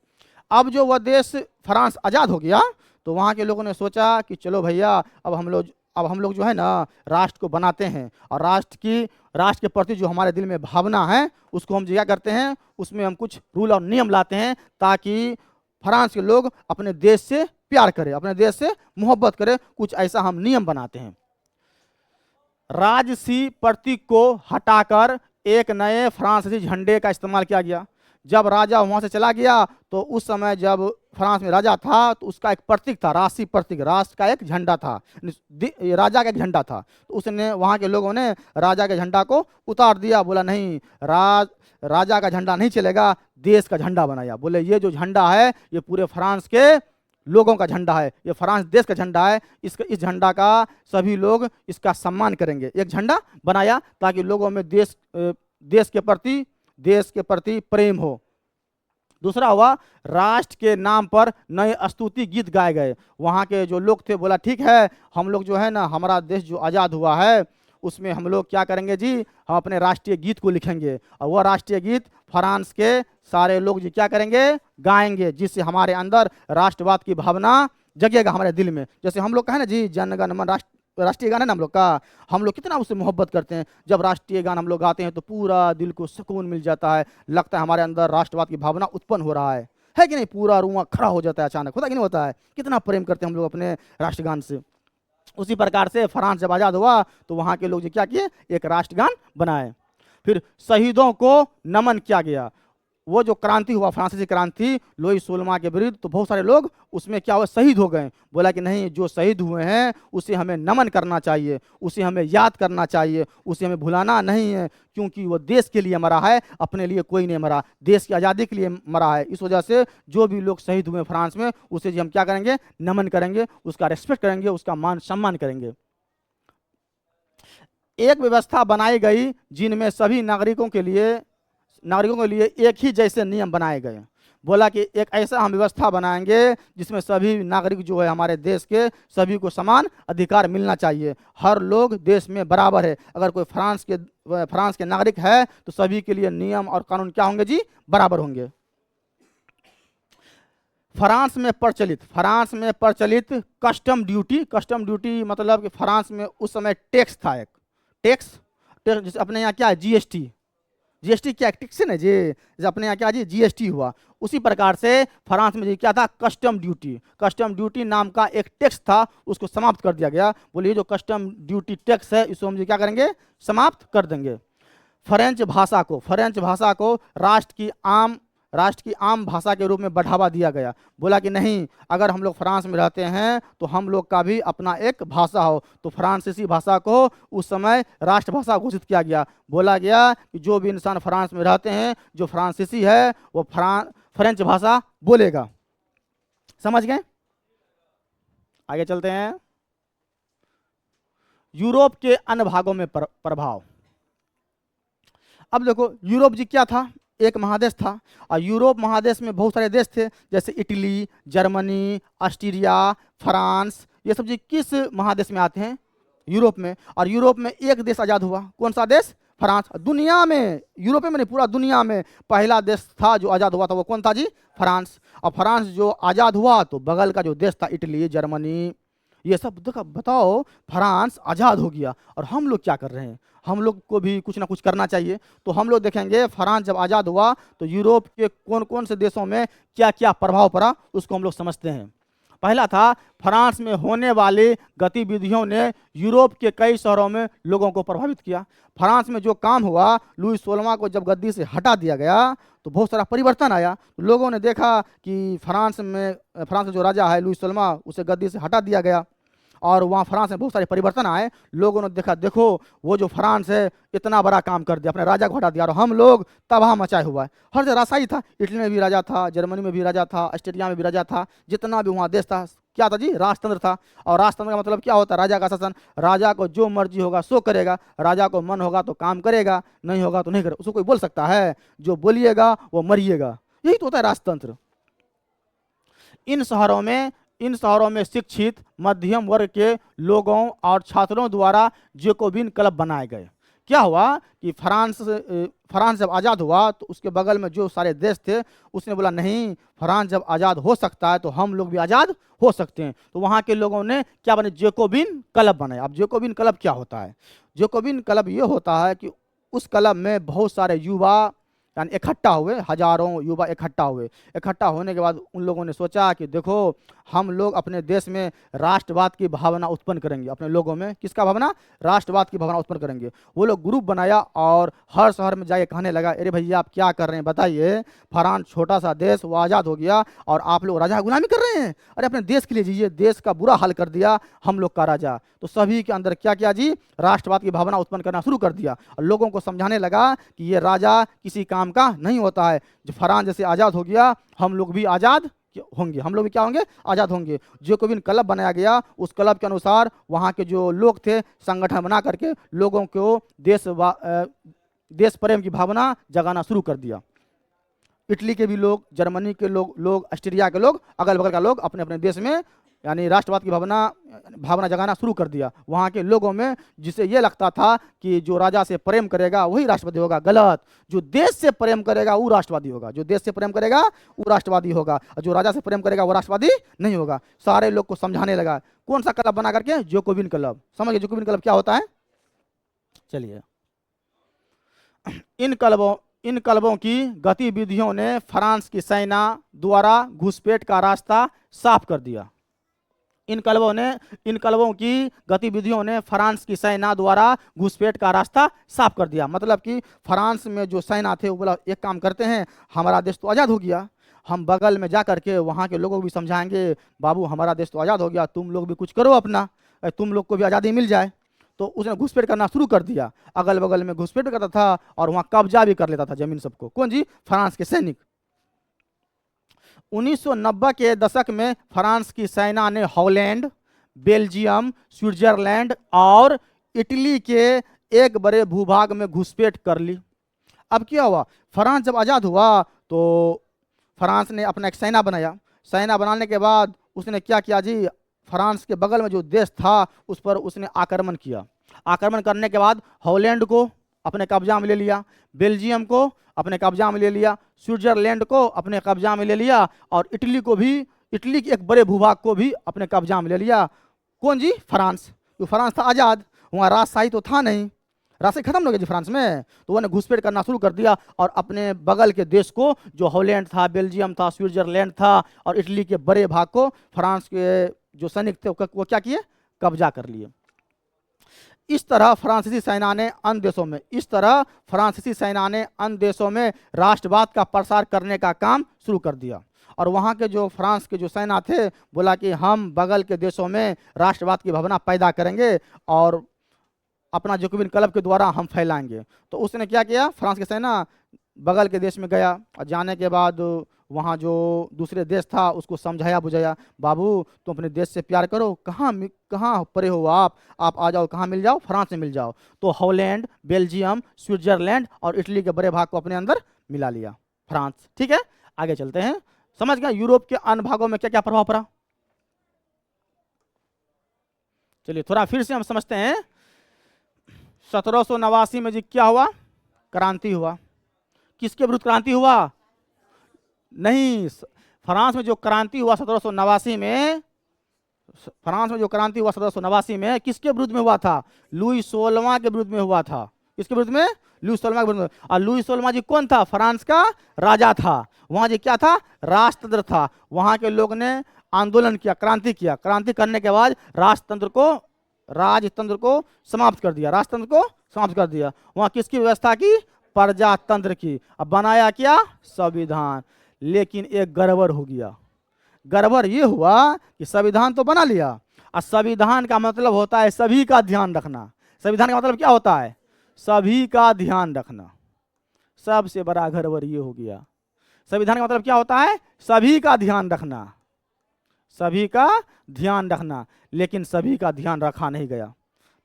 अब जो वह देश फ्रांस आज़ाद हो गया तो वहाँ के लोगों ने सोचा कि चलो भैया अब हम लोग जो है ना राष्ट्र को बनाते हैं और राष्ट्र के प्रति जो हमारे दिल में भावना है उसको हम क्या करते हैं, उसमें हम कुछ रूल और नियम लाते हैं ताकि फ्रांस के लोग अपने देश से प्यार करें, अपने देश से मोहब्बत करें। कुछ ऐसा हम नियम बनाते हैं। राजसी प्रतीक को हटाकर एक नए फ्रांसीसी झंडे का इस्तेमाल किया गया। जब राजा वहाँ से चला गया तो उस समय जब फ्रांस में राजा था तो उसका एक प्रतीक था, राष्ट्रीय प्रतीक, राष्ट्र का एक झंडा था, राजा का एक झंडा था। तो उसने वहाँ के लोगों ने राजा के झंडा को उतार दिया, बोला नहीं राजा का झंडा नहीं चलेगा, देश का झंडा बनाया। बोले ये जो झंडा है ये पूरे फ्रांस के लोगों का झंडा है, ये फ्रांस देश का झंडा है, इस झंडा का सभी लोग इसका सम्मान करेंगे। एक झंडा बनाया ताकि लोगों में देश के प्रति प्रेम हो। दूसरा हुआ राष्ट्र के नाम पर नए स्तुति गीत गाए गए। वहाँ के जो लोग थे बोला ठीक है, हम लोग जो है ना, हमारा देश जो आज़ाद हुआ है उसमें हम लोग क्या करेंगे जी, हम अपने राष्ट्रीय गीत को लिखेंगे और वह राष्ट्रीय गीत फ्रांस के सारे लोग जी क्या करेंगे, गाएंगे, जिससे हमारे अंदर राष्ट्रवाद की भावना जगेगा हमारे दिल में। जैसे हम लोग का है ना जी, जनगण मन राष्ट्रीय गाना ना हम लोग का, हम लोग कितना उससे मोहब्बत करते हैं। जब राष्ट्रीय गाना हम लोग गाते हैं तो पूरा दिल को सुकून मिल जाता है, लगता है हमारे अंदर राष्ट्रवाद की भावना उत्पन्न हो रहा है कि नहीं, पूरा रुआ खड़ा हो जाता है अचानक, होता कि नहीं होता है। कितना प्रेम करते हैं हम लोग अपने राष्ट्रगान से। उसी प्रकार से फ्रांस जब आज़ाद हुआ तो वहाँ के लोग क्या किए, एक राष्ट्रगान बनाए। फिर शहीदों को नमन किया गया। वो जो क्रांति हुआ, फ्रांसीसी क्रांति लुई सोलमा के विरुद्ध, तो बहुत सारे लोग उसमें क्या हुआ, शहीद हो गए। बोला कि नहीं, जो शहीद हुए हैं उसे हमें नमन करना चाहिए, उसे हमें याद करना चाहिए, उसे हमें भुलाना नहीं है, क्योंकि वो देश के लिए मरा है, अपने लिए कोई नहीं मरा, देश की आज़ादी के लिए मरा है। इस वजह से जो भी लोग शहीद हुए फ्रांस में उसे जी हम क्या करेंगे, नमन करेंगे, उसका रेस्पेक्ट करेंगे, उसका मान सम्मान करेंगे। एक व्यवस्था बनाई गई जिनमें सभी नागरिकों के लिए एक ही जैसे नियम बनाए गए। बोला कि एक ऐसा हम व्यवस्था बनाएंगे जिसमें सभी नागरिक जो है हमारे देश के, सभी को समान अधिकार मिलना चाहिए, हर लोग देश में बराबर है। अगर कोई फ्रांस के नागरिक है तो सभी के लिए नियम और कानून क्या होंगे जी, बराबर होंगे। फ्रांस में प्रचलित कस्टम ड्यूटी मतलब कि फ्रांस में उस समय टैक्स था, एक टैक्स जैसे अपने यहाँ क्या है, जीएसटी क्या टैक्स है ना जी, जैसे अपने यहाँ क्या जी जीएसटी हुआ, उसी प्रकार से फ्रांस में जी क्या था, कस्टम ड्यूटी नाम का एक टैक्स था, उसको समाप्त कर दिया गया। बोलिए जो कस्टम ड्यूटी टैक्स है इसको हम जी क्या करेंगे, समाप्त कर देंगे। फ्रेंच भाषा को राष्ट्र की आम भाषा के रूप में बढ़ावा दिया गया। बोला कि नहीं, अगर हम लोग फ्रांस में रहते हैं तो हम लोग का भी अपना एक भाषा हो, तो फ्रांसीसी भाषा को उस समय राष्ट्रभाषा घोषित किया गया। बोला गया कि जो भी इंसान फ्रांस में रहते हैं, जो फ्रांसीसी है वो फ्रेंच भाषा बोलेगा। समझ गए? आगे चलते हैं। यूरोप के अन्य भागों में प्रभाव। अब देखो, यूरोप जी क्या था, एक महादेश था, और यूरोप महादेश में बहुत सारे देश थे, जैसे इटली, जर्मनी, ऑस्ट्रिया, फ्रांस, ये सब जी किस महादेश में आते हैं, यूरोप में। और यूरोप में एक देश आज़ाद हुआ, कौन सा देश, फ्रांस। दुनिया में, यूरोप में नहीं, पूरा दुनिया में पहला देश था जो आज़ाद हुआ था, वो कौन था जी, फ्रांस। और फ्रांस जो आज़ाद हुआ तो बगल का जो देश था इटली, जर्मनी, ये सब देखा। बताओ, फ्रांस आज़ाद हो गया और हम लोग क्या कर रहे हैं, हम लोग को भी कुछ ना कुछ करना चाहिए। तो हम लोग देखेंगे फ्रांस जब आज़ाद हुआ तो यूरोप के कौन कौन से देशों में क्या क्या प्रभाव पड़ा, उसको हम लोग समझते हैं। पहला था, फ्रांस में होने वाली गतिविधियों ने यूरोप के कई शहरों में लोगों को प्रभावित किया। फ्रांस में जो काम हुआ, लुई 16वां को जब गद्दी से हटा दिया गया तो बहुत सारा परिवर्तन आया। तो लोगों ने देखा कि फ्रांस का जो राजा है लुई 16वां, उसे गद्दी से हटा दिया गया और वहाँ फ्रांस में बहुत सारे परिवर्तन आए। लोगों ने देखा, देखो वो जो फ्रांस है इतना बड़ा काम कर दिया, अपने राजा को हटा दिया और हम लोग तबाह मचाए हुआ है। हर जगह राजा ही था, इटली में भी राजा था, जर्मनी में भी राजा था, ऑस्ट्रिया में भी राजा था, जितना भी वहाँ देश था क्या था जी, राजतंत्र था। और राजतंत्र का मतलब क्या होता है, राजा का शासन। राजा को जो मर्जी होगा सो करेगा, राजा को मन होगा तो काम करेगा, नहीं होगा तो नहीं करेगा। उसको कोई बोल सकता है, जो बोलिएगा वो मरिएगा, यही तो होता है राजतंत्र। इन शहरों में शिक्षित मध्यम वर्ग के लोगों और छात्रों द्वारा जैकोबिन क्लब बनाए गए। क्या हुआ कि फ्रांस जब आज़ाद हुआ तो उसके बगल में जो सारे देश थे उसने बोला नहीं, फ्रांस जब आज़ाद हो सकता है तो हम लोग भी आज़ाद हो सकते हैं। तो वहाँ के लोगों ने क्या बने, जैकोबिन क्लब बनाए। अब जैकोबिन क्लब क्या होता है, जैकोबिन क्लब ये होता है कि उस क्लब में बहुत सारे युवा यानी इकट्ठा हुए, हजारों युवा इकट्ठा हुए। इकट्ठा होने के बाद उन लोगों ने सोचा कि देखो हम लोग अपने देश में राष्ट्रवाद की भावना उत्पन्न करेंगे, अपने लोगों में किसका भावना, राष्ट्रवाद की भावना उत्पन्न करेंगे। वो लोग ग्रुप बनाया और हर शहर में जाके कहने लगा, अरे भैया आप क्या कर रहे हैं बताइए, फ्रांस छोटा सा देश, वो आज़ाद हो गया और आप लोग राजा गुलामी कर रहे हैं, अरे अपने देश के लिए जीजिए, देश का बुरा हाल कर दिया हम लोग का राजा। तो सभी के अंदर क्या किया जी, राष्ट्रवाद की भावना उत्पन्न करना शुरू कर दिया और लोगों को समझाने लगा कि ये राजा किसी काम का नहीं होता है, जो फ्रांस जैसे आज़ाद हो गया हम लोग भी आज़ाद होंगे, हम लोग भी क्या होंगे, आज़ाद होंगे। जैकोबिन क्लब बनाया गया, उस क्लब के अनुसार वहाँ के जो लोग थे संगठन बना करके लोगों को देश प्रेम की भावना जगाना शुरू कर दिया। इटली के भी लोग, जर्मनी के लोग ऑस्ट्रिया के लोग, अगल बगल का लोग अपने अपने देश में यानी राष्ट्रवाद की भावना जगाना शुरू कर दिया वहाँ के लोगों में, जिसे ये लगता था कि जो राजा से प्रेम करेगा वही राष्ट्रवादी होगा। गलत, जो देश से प्रेम करेगा वो राष्ट्रवादी होगा, जो देश से प्रेम करेगा वो राष्ट्रवादी होगा, और जो राजा से प्रेम करेगा वो राष्ट्रवादी नहीं होगा। सारे लोग को समझाने लगा। कौन सा क्लब बना करके, जैकोबिन क्लब। समझ गए जैकोबिन क्लब क्या होता है। चलिए, इन क्लबों की गतिविधियों ने फ्रांस की सेना द्वारा घुसपैठ का रास्ता साफ कर दिया। इन क्लबों की गतिविधियों ने फ्रांस की सेना द्वारा घुसपैठ का रास्ता साफ कर दिया। मतलब कि फ्रांस में जो सेना थे वो बोला एक काम करते हैं, हमारा देश तो आज़ाद हो गया, हम बगल में जा करके वहाँ के लोगों को भी समझाएंगे, बाबू हमारा देश तो आज़ाद हो गया, तुम लोग भी कुछ करो अपना, तुम लोग को भी आज़ादी मिल जाए। तो उसने घुसपैठ करना शुरू कर दिया, अगल बगल में घुसपैठ करता था और वहाँ कब्जा भी कर लेता था जमीन सबको। कौन जी, फ्रांस के सैनिक। 1990 के दशक में फ्रांस की सेना ने हॉलैंड, बेल्जियम, स्विट्जरलैंड और इटली के एक बड़े भूभाग में घुसपैठ कर ली। अब क्या हुआ, फ्रांस जब आज़ाद हुआ तो फ्रांस ने अपना एक सेना बनाया। सेना बनाने के बाद उसने क्या किया जी, फ्रांस के बगल में जो देश था उस पर उसने आक्रमण किया। आक्रमण करने के बाद हॉलैंड को अपने कब्जा में ले लिया, बेल्जियम को अपने कब्जा में ले लिया, स्विट्जरलैंड को अपने कब्जा में ले लिया और इटली को भी, इटली के एक बड़े भूभाग को भी अपने कब्जा में ले लिया। कौन जी, फ्रांस। तो फ्रांस था आज़ाद, वहाँ राजशाही तो था नहीं, राजशाही खत्म हो गई जी फ्रांस में, तो उन्होंने घुसपैठ करना शुरू कर दिया और अपने बगल के देश को जो हॉलैंड था, बेल्जियम था, स्विट्जरलैंड था और इटली के बड़े भाग को फ्रांस के जो सैनिक थे वो क्या किए, कब्जा कर लिए। इस तरह फ्रांसीसी सेना ने अन्य देशों में राष्ट्रवाद का प्रसार करने का काम शुरू कर दिया। और वहाँ के जो फ्रांस के जो सेना थे बोला कि हम बगल के देशों में राष्ट्रवाद की भावना पैदा करेंगे और अपना जैकोबिन क्लब के द्वारा हम फैलाएंगे। तो उसने क्या किया, फ्रांस की सेना बगल के देश में गया और जाने के बाद वहाँ जो दूसरे देश था उसको समझाया बुझाया, बाबू तुम अपने देश से प्यार करो, कहाँ परे हो आप आ जाओ, कहाँ मिल जाओ, फ्रांस में मिल जाओ। तो हॉलैंड, बेल्जियम, स्विट्जरलैंड और इटली के बड़े भाग को अपने अंदर मिला लिया फ्रांस। ठीक है, आगे चलते हैं। समझ गए यूरोप के अन्य भागों में क्या क्या प्रभाव पड़ा। चलिए थोड़ा फिर से हम समझते हैं। 1789 में जी क्या हुआ, क्रांति हुआ। किसके विरुद्ध क्रांति हुआ, नहीं, फ्रांस में जो क्रांति हुआ 1789 में, फ्रांस में जो क्रांति हुआ 1789 में किसके विरुद्ध में हुआ था, लुई 16वां के विरुद्ध में हुआ था। किसके विरुद्ध में, लुई 16वां के विरुद्ध में। और लुई 16वां जी कौन था, फ्रांस का राजा था। वहां जी क्या था, राजतंत्र था। वहां के लोग ने आंदोलन किया, क्रांति किया। क्रांति करने के बाद राजतंत्र को समाप्त कर दिया, राजतंत्र को समाप्त कर दिया। वहां किसकी व्यवस्था की, प्रजातंत्र की। अब बनाया क्या, संविधान। लेकिन एक गड़बड़ हो गया। गड़बड़ ये हुआ कि संविधान तो बना लिया और संविधान का मतलब होता है सभी का ध्यान रखना। संविधान का मतलब क्या होता है, सभी का ध्यान रखना। सबसे बड़ा गड़बड़ ये हो गया। संविधान का मतलब क्या होता है, सभी का ध्यान रखना, सभी का ध्यान रखना। लेकिन सभी का ध्यान रखा नहीं गया।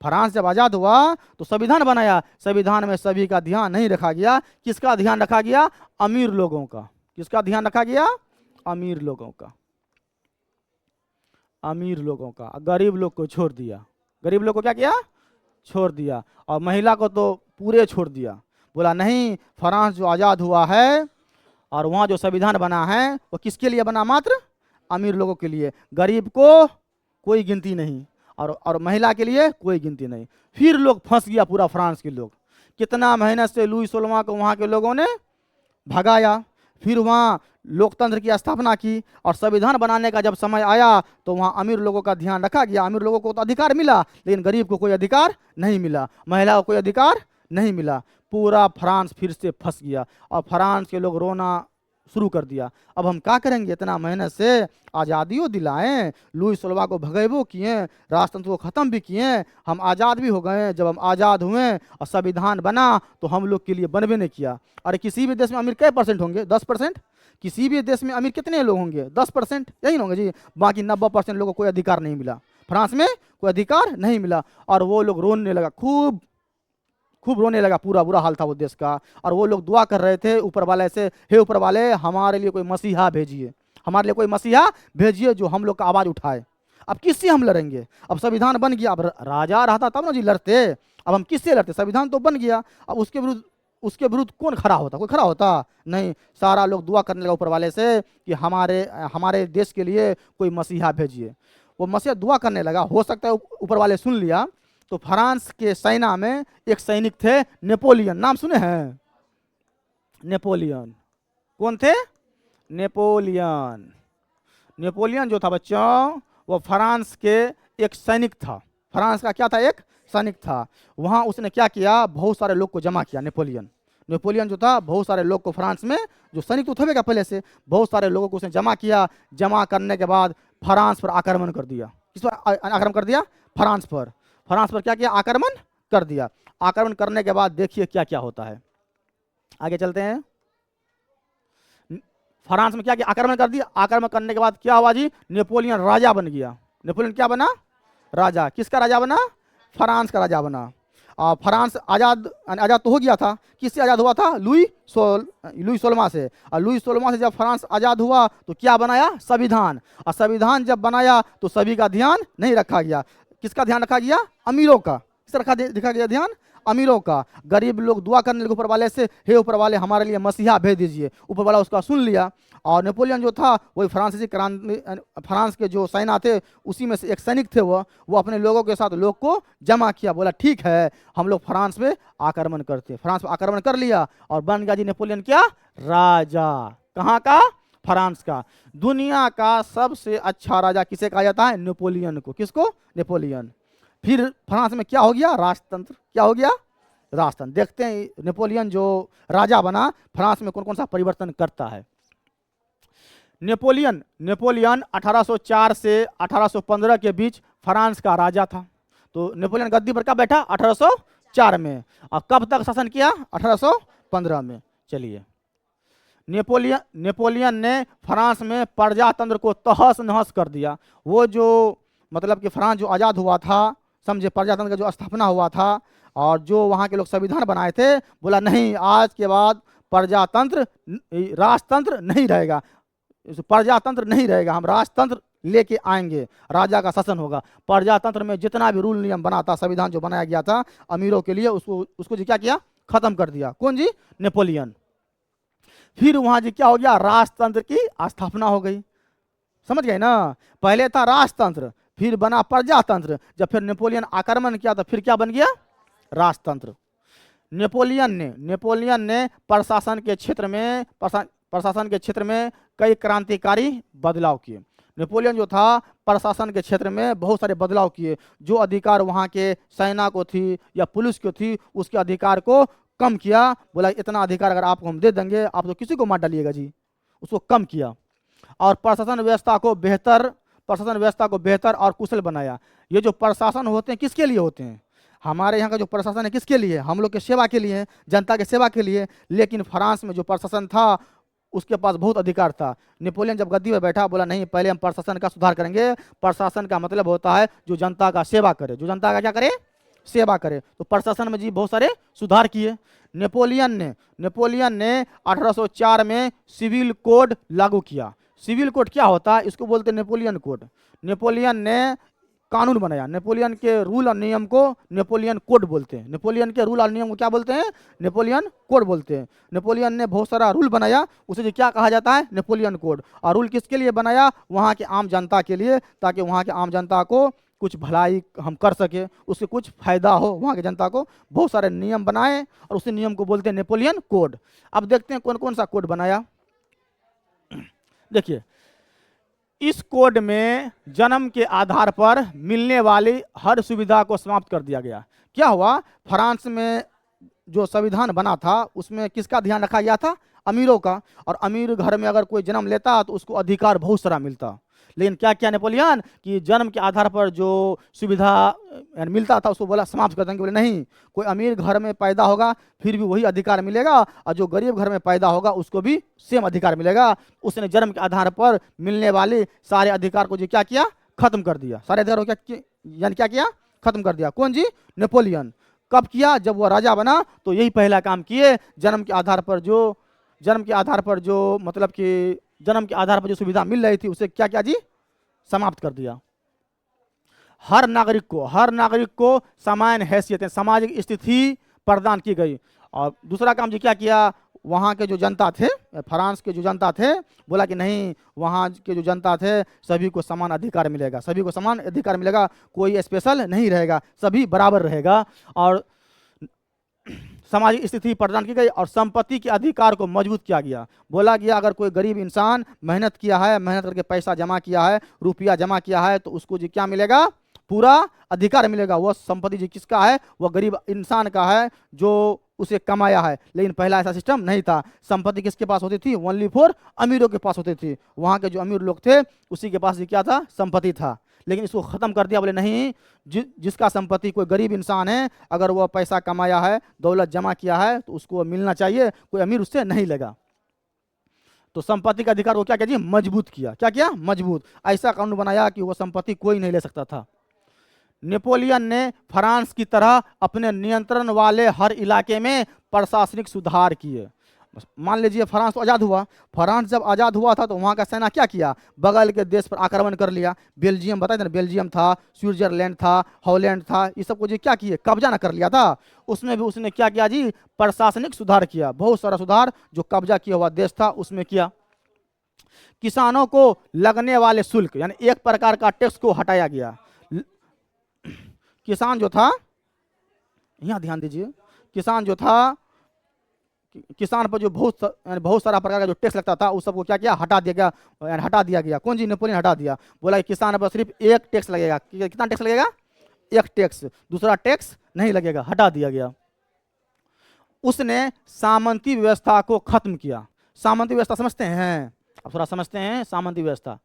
फ्रांस जब आज़ाद हुआ तो संविधान बनाया, संविधान में सभी का ध्यान नहीं रखा गया। किसका ध्यान रखा गया, अमीर लोगों का। किसका ध्यान रखा गया, अमीर लोगों का, अमीर लोगों का। गरीब लोग को छोड़ दिया। गरीब लोग को क्या किया, छोड़ दिया। और महिला को तो पूरे छोड़ दिया। बोला नहीं, फ्रांस जो आज़ाद हुआ है और वहाँ जो संविधान बना है वो किसके लिए बना, मात्र अमीर लोगों के लिए। गरीब को कोई गिनती नहीं और महिला के लिए कोई गिनती नहीं। फिर लोग फंस गया, पूरा फ्रांस के लोग। कितना मेहनत से लुई 16वां को वहाँ के लोगों ने भगाया। फिर वहाँ लोकतंत्र की स्थापना की और संविधान बनाने का जब समय आया तो वहाँ अमीर लोगों का ध्यान रखा गया। अमीर लोगों को तो अधिकार मिला, लेकिन गरीब को कोई अधिकार नहीं मिला, महिला को कोई अधिकार नहीं मिला। पूरा फ्रांस फिर से फंस गया और फ्रांस के लोग रोना शुरू कर दिया। अब हम क्या करेंगे, इतना मेहनत से आज़ादियों दिलाएं, लुई सोलवा को भगेबो किए, राजतंत्र को ख़त्म भी किए, हम आज़ाद भी हो गए। जब हम आज़ाद हुए और संविधान बना तो हम लोग के लिए बनबे नहीं किया। अरे किसी भी देश में अमीर कै परसेंट होंगे? 10%। किसी भी देश में अमीर कितने लोग होंगे? 10%, यही होंगे जी। बाकी 90% लोगों को कोई अधिकार नहीं मिला, फ्रांस में कोई अधिकार नहीं मिला। और वो लोग रोने लगा, खूब खूब रोने लगा, पूरा बुरा हाल था वो देश का। और वो लोग दुआ कर रहे थे ऊपर वाले से, हे ऊपर वाले हमारे लिए कोई मसीहा भेजिए, हमारे लिए कोई मसीहा भेजिए जो हम लोग का आवाज़ उठाए। अब किससे हम लड़ेंगे? अब संविधान बन गया, अब राजा रहता तब ना जी लड़ते। अब हम किससे लड़ते? संविधान तो बन गया, अब उसके विरुद्ध कौन खड़ा होता? कोई खड़ा होता नहीं। सारा लोग दुआ करने लगा ऊपर वाले से कि हमारे देश के लिए कोई मसीहा भेजिए। वो मसीहा दुआ करने लगा, हो सकता है ऊपर वाले सुन लिया। तो फ्रांस के सेना में एक सैनिक थे नेपोलियन, नाम सुने हैं? नेपोलियन कौन थे? नेपोलियन। नेपोलियन जो था बच्चों, वो फ्रांस के एक सैनिक था। फ्रांस का क्या था? एक सैनिक था। वहाँ उसने क्या किया, बहुत सारे लोग को जमा किया। नेपोलियन जो था, बहुत सारे लोग को फ्रांस में, जो सैनिक तो थे पहले से, बहुत सारे लोगों को उसने जमा किया। जमा करने के बाद फ्रांस पर आक्रमण कर दिया। किस पर आक्रमण कर दिया? फ्रांस पर। फ्रांस पर क्या किया? आक्रमण कर दिया। आक्रमण करने के बाद देखिए क्या क्या होता है। आगे चलते हैं। फ्रांस में क्या किया? आक्रमण कर दिया। आक्रमण करने के बाद क्या हुआ जी? नेपोलियन राजा बन गया। नेपोलियन क्या बना? राजा। किसका राजा बना? फ्रांस का राजा बना। और फ्रांस आज़ाद तो हो गया था। किससे आज़ाद हुआ था? लुई 16वां से। और लुई 16वां से जब फ्रांस आज़ाद हुआ तो क्या बनाया? संविधान। और संविधान जब बनाया तो सभी का ध्यान नहीं रखा गया। किसका ध्यान रखा गया? अमीरों का। किस रखा दिखा गया ध्यान? अमीरों का। गरीब लोग दुआ करने लगे ऊपर वाले से, हे ऊपर वाले हमारे लिए मसीहा भेज दीजिए। ऊपर वाला उसका सुन लिया। और नेपोलियन जो था वही फ्रांसीसी क्रांति, फ्रांस के जो सेना थे उसी में से एक सैनिक थे। वो अपने लोगों के साथ लोग को जमा किया। बोला ठीक है हम लोग फ्रांस पे आक्रमण करते। फ्रांस पे आक्रमण कर लिया और बन गया जी नेपोलियन क्या? राजा। कहाँ का? फ्रांस का। दुनिया का सबसे अच्छा राजा किसे कहा जाता है? नेपोलियन को। किसको? नेपोलियन। फिर फ्रांस में क्या हो गया? राजतंत्र। क्या हो गया? राजतंत्र। देखते हैं नेपोलियन जो राजा बना फ्रांस में कौन कौन सा परिवर्तन करता है। नेपोलियन 1804 से 1815 के बीच फ्रांस का राजा था। तो नेपोलियन गद्दी पर कब बैठा? 1804 में। और कब तक शासन किया? 1815 में। चलिए, नेपोलियन ने फ्रांस में प्रजातंत्र को तहस नहस कर दिया। वो जो मतलब कि फ्रांस जो आज़ाद हुआ था, समझे, प्रजातंत्र का जो स्थापना हुआ था और जो वहाँ के लोग संविधान बनाए थे, बोला नहीं आज के बाद प्रजातंत्र राजतंत्र नहीं रहेगा, प्रजातंत्र नहीं रहेगा, हम राजतंत्र लेके आएंगे, राजा का शासन होगा। प्रजातंत्र में जितना भी रूल नियम बना था, संविधान जो बनाया गया था अमीरों के लिए, उसको जी क्या किया? खत्म कर दिया। कौन जी? नेपोलियन। फिर वहाँ जी क्या हो गया? राजतंत्र की स्थापना हो गई। समझ गए ना? पहले था राजतंत्र, फिर बना प्रजातंत्र। जब फिर नेपोलियन आक्रमण किया तो फिर क्या बन गया? राजतंत्र। नेपोलियन ने प्रशासन के क्षेत्र में कई क्रांतिकारी बदलाव किए। नेपोलियन जो था प्रशासन के क्षेत्र में बहुत सारे बदलाव किए। जो अधिकार वहाँ के सेना को थी या पुलिस को थी, उसके अधिकार को कम किया। बोला इतना अधिकार अगर आपको हम दे देंगे आप तो किसी को मार डालिएगा जी, उसको कम किया। और प्रशासन व्यवस्था को बेहतर और कुशल बनाया। ये जो प्रशासन होते हैं किसके लिए होते हैं? हमारे यहाँ का जो प्रशासन है किसके लिए? हम लोग के सेवा के लिए, जनता के सेवा के लिए। लेकिन फ्रांस में जो प्रशासन था उसके पास बहुत अधिकार था। नेपोलियन जब गद्दी पर बैठा बोला नहीं पहले हम प्रशासन का सुधार करेंगे। प्रशासन का मतलब होता है जो जनता का सेवा करे, जो जनता का क्या करे? सेवा करे। तो प्रशासन में जी बहुत सारे सुधार किए नेपोलियन ने 1804 में सिविल कोड लागू किया। सिविल कोड क्या होता है? इसको बोलते हैं नेपोलियन कोड। नेपोलियन ने कानून बनाया। नेपोलियन के रूल और नियम को नेपोलियन कोड बोलते हैं। नेपोलियन के रूल और नियम को क्या बोलते हैं? नेपोलियन कोड बोलते हैं। नेपोलियन ने बहुत सारा रूल बनाया, उसे जो क्या कहा जाता है? Napoleon code. और रूल किसके लिए बनाया? वहाँ के आम जनता के लिए, ताकि वहाँ के आम जनता को कुछ भलाई हम कर सके, उससे कुछ फायदा हो वहाँ की जनता को, बहुत सारे नियम बनाए और उसी नियम को बोलते हैं नेपोलियन कोड। अब देखते हैं कौन कौन सा कोड बनाया। देखिए, इस कोड में जन्म के आधार पर मिलने वाली हर सुविधा को समाप्त कर दिया गया। क्या हुआ, फ्रांस में जो संविधान बना था उसमें किसका ध्यान रखा गया था, अमीरों का। और अमीर घर में अगर कोई जन्म लेता तो उसको अधिकार बहुत सारा मिलता। लेकिन क्या किया नेपोलियन कि जन्म के आधार पर जो सुविधा मिलता था उसको बोला समाप्त कर देंगे। बोले नहीं, कोई अमीर घर में पैदा होगा फिर भी वही अधिकार मिलेगा, और जो गरीब घर में पैदा होगा उसको भी सेम अधिकार मिलेगा। उसने जन्म के आधार पर मिलने वाले सारे अधिकार को जो क्या किया, खत्म कर दिया। सारे अधिकार को क्या यानी क्या किया, खत्म कर दिया। कौन जी, नेपोलियन। कब किया, जब वो राजा बना तो यही पहला काम किए। जन्म के आधार पर जो मतलब कि जन्म के आधार पर जो सुविधा मिल रही थी उसे क्या किया जी, समाप्त कर दिया। हर नागरिक को समान हैसियत, सामाजिक स्थिति प्रदान की गई। और दूसरा काम जी क्या किया, वहाँ के जो जनता थे, फ्रांस के जो जनता थे, बोला कि नहीं, वहाँ के जो जनता थे सभी को समान अधिकार मिलेगा, सभी को समान अधिकार मिलेगा, कोई स्पेशल नहीं रहेगा, सभी बराबर रहेगा। और सामाजिक स्थिति प्रदान की गई और संपत्ति के अधिकार को मजबूत किया गया। बोला गया अगर कोई गरीब इंसान मेहनत किया है, मेहनत करके पैसा जमा किया है, रुपया जमा किया है, तो उसको जी क्या मिलेगा, पूरा अधिकार मिलेगा। वह संपत्ति जी किसका है, वह गरीब इंसान का है जो उसे कमाया है। लेकिन पहला ऐसा सिस्टम नहीं था। संपत्ति किसके पास होती थी, ओनली फॉर अमीरों के पास होती थी। वहाँ के जो अमीर लोग थे उसी के पास जी क्या था, संपत्ति था। लेकिन इसको ख़त्म कर दिया। बोले नहीं, जिसका संपत्ति, कोई गरीब इंसान है अगर वह पैसा कमाया है, दौलत जमा किया है, तो उसको मिलना चाहिए, कोई अमीर उससे नहीं लेगा। तो संपत्ति का अधिकार को क्या किया जी, मजबूत किया। क्या किया, मजबूत। ऐसा कानून बनाया कि वह संपत्ति कोई नहीं ले सकता था। नेपोलियन ने फ्रांस की तरह अपने नियंत्रण वाले हर इलाके में प्रशासनिक सुधार किए। मान लीजिए फ्रांस तो आज़ाद हुआ। फ्रांस जब आज़ाद हुआ था तो वहाँ का सेना क्या किया, बगल के देश पर आक्रमण कर लिया। बेल्जियम बताए थे ना, बेल्जियम था, स्विट्जरलैंड था, हॉलैंड था, ये सब को जी क्या किए, कब्जा ना कर लिया था। उसमें भी उसने क्या किया जी, प्रशासनिक सुधार किया। बहुत सारा सुधार जो कब्जा किया हुआ देश था उसमें किया। किसानों को लगने वाले शुल्क यानी एक प्रकार का टैक्स को हटाया गया। किसान जो था, यहाँ ध्यान दीजिए, किसान जो था, किसान पर जो बहुत सारा प्रकार का जो टैक्स लगता था उस सबको क्या किया, हटा दिया गया, हटा दिया गया। कौन जी, नेपोलियन हटा दिया। बोला कि किसान पर सिर्फ एक टैक्स लगेगा। कितना टैक्स लगेगा, एक टैक्स, दूसरा टैक्स नहीं लगेगा, हटा दिया गया। उसने सामंती व्यवस्था को खत्म किया। सामंती व्यवस्था समझते हैं, अब थोड़ा समझते हैं सामंती व्यवस्था।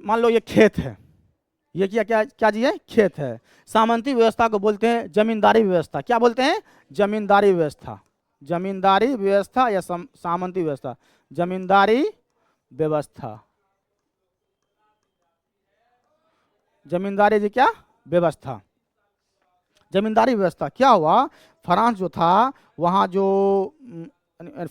मान लो ये खेत है, ये क्या क्या क्या जी है, खेत है। सामंती व्यवस्था को बोलते हैं जमींदारी व्यवस्था। क्या बोलते हैं, जमींदारी व्यवस्था। जमींदारी व्यवस्था या सामंती व्यवस्था, जमींदारी व्यवस्था, जमींदारी जी क्या, व्यवस्था, जमींदारी व्यवस्था। क्या हुआ, फ्रांस जो था वहाँ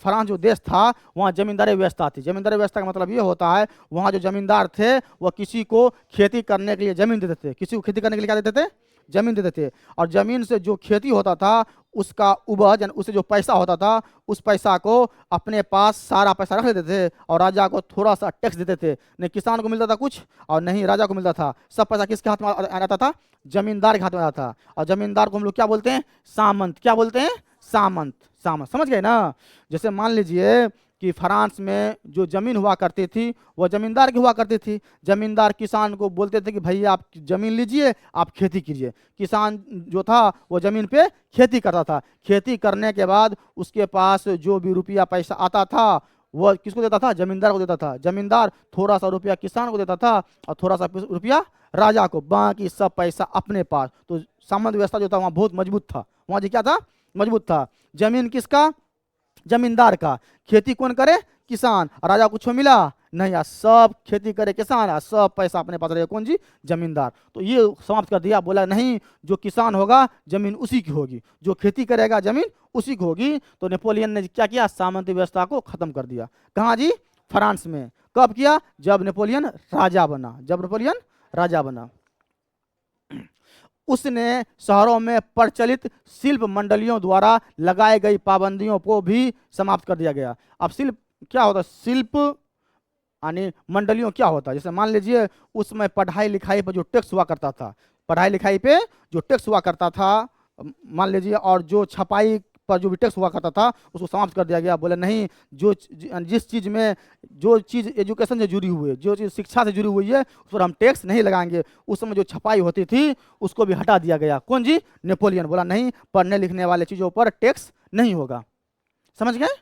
फ्रांस जो देश था वहाँ जमींदारी व्यवस्था थी। जमींदारी व्यवस्था का मतलब ये होता है वहाँ जो जमींदार थे वह किसी को खेती करने के लिए जमीन देते थे। किसी को खेती करने के लिए क्या देते थे, जमीन देते थे। और जमीन से जो खेती होता था उसका उपज यानी उससे जो पैसा होता था उस पैसा को अपने पास सारा पैसा रख लेते थे और राजा को थोड़ा सा टैक्स देते थे। नहीं किसान को मिलता था कुछ और नहीं राजा को मिलता था। सब पैसा किसके हाथ में आता था, जमींदार के हाथ में आता था। और जमींदार को हम लोग क्या बोलते हैं, सामंत। क्या बोलते हैं, सामंत। सामंत, समझ गए ना। जैसे मान लीजिए कि फ्रांस में जो जमीन हुआ करती थी वह जमींदार की हुआ करती थी। जमींदार किसान को बोलते थे कि भैया आप जमीन लीजिए, आप खेती कीजिए। किसान जो था वो जमीन पे खेती करता था। खेती करने के बाद उसके पास जो भी रुपया पैसा आता था वह किसको देता था, जमींदार को देता था। जमींदार थोड़ा सा रुपया किसान को देता था और थोड़ा सा रुपया राजा को, बाकी सब पैसा अपने पास। तो सामंत व्यवस्था जो था वहाँ बहुत मजबूत था। वहाँ जी क्या था, मजबूत था। जमीन किसका, जमींदार का। खेती कौन करे, किसान। राजा कुछ मिला नहीं, यार सब खेती करे किसान, सब पैसा अपने पास रहेगा। कौन जी, जमींदार। तो ये समाप्त कर दिया। बोला नहीं, जो किसान होगा जमीन उसी की होगी, जो खेती करेगा जमीन उसी की होगी। तो नेपोलियन ने क्या किया, सामंती व्यवस्था को खत्म कर दिया। कहाँ जी, फ्रांस में। कब किया, जब नेपोलियन राजा बना। जब नेपोलियन राजा बना उसने शहरों में प्रचलित शिल्प मंडलियों द्वारा लगाई गई पाबंदियों को भी समाप्त कर दिया गया। अब शिल्प क्या होता है, शिल्प यानी मंडलियों क्या होता है, जैसे मान लीजिए उस समय पढ़ाई लिखाई पर जो टैक्स हुआ करता था, पढ़ाई लिखाई पे जो टैक्स हुआ करता था, मान लीजिए, और जो छपाई पर जो भी टैक्स हुआ करता था उसको समाप्त कर दिया गया। बोले नहीं, जिस चीज़ में जो चीज़ एजुकेशन से जुड़ी हुई है, जो चीज़ शिक्षा से जुड़ी हुई है, उस पर हम टैक्स नहीं लगाएंगे। उस समय जो छपाई होती थी उसको भी हटा दिया गया। कौन जी? नेपोलियन। बोला नहीं, पढ़ने लिखने वाले चीज़ों पर टैक्स नहीं होगा। समझ गए?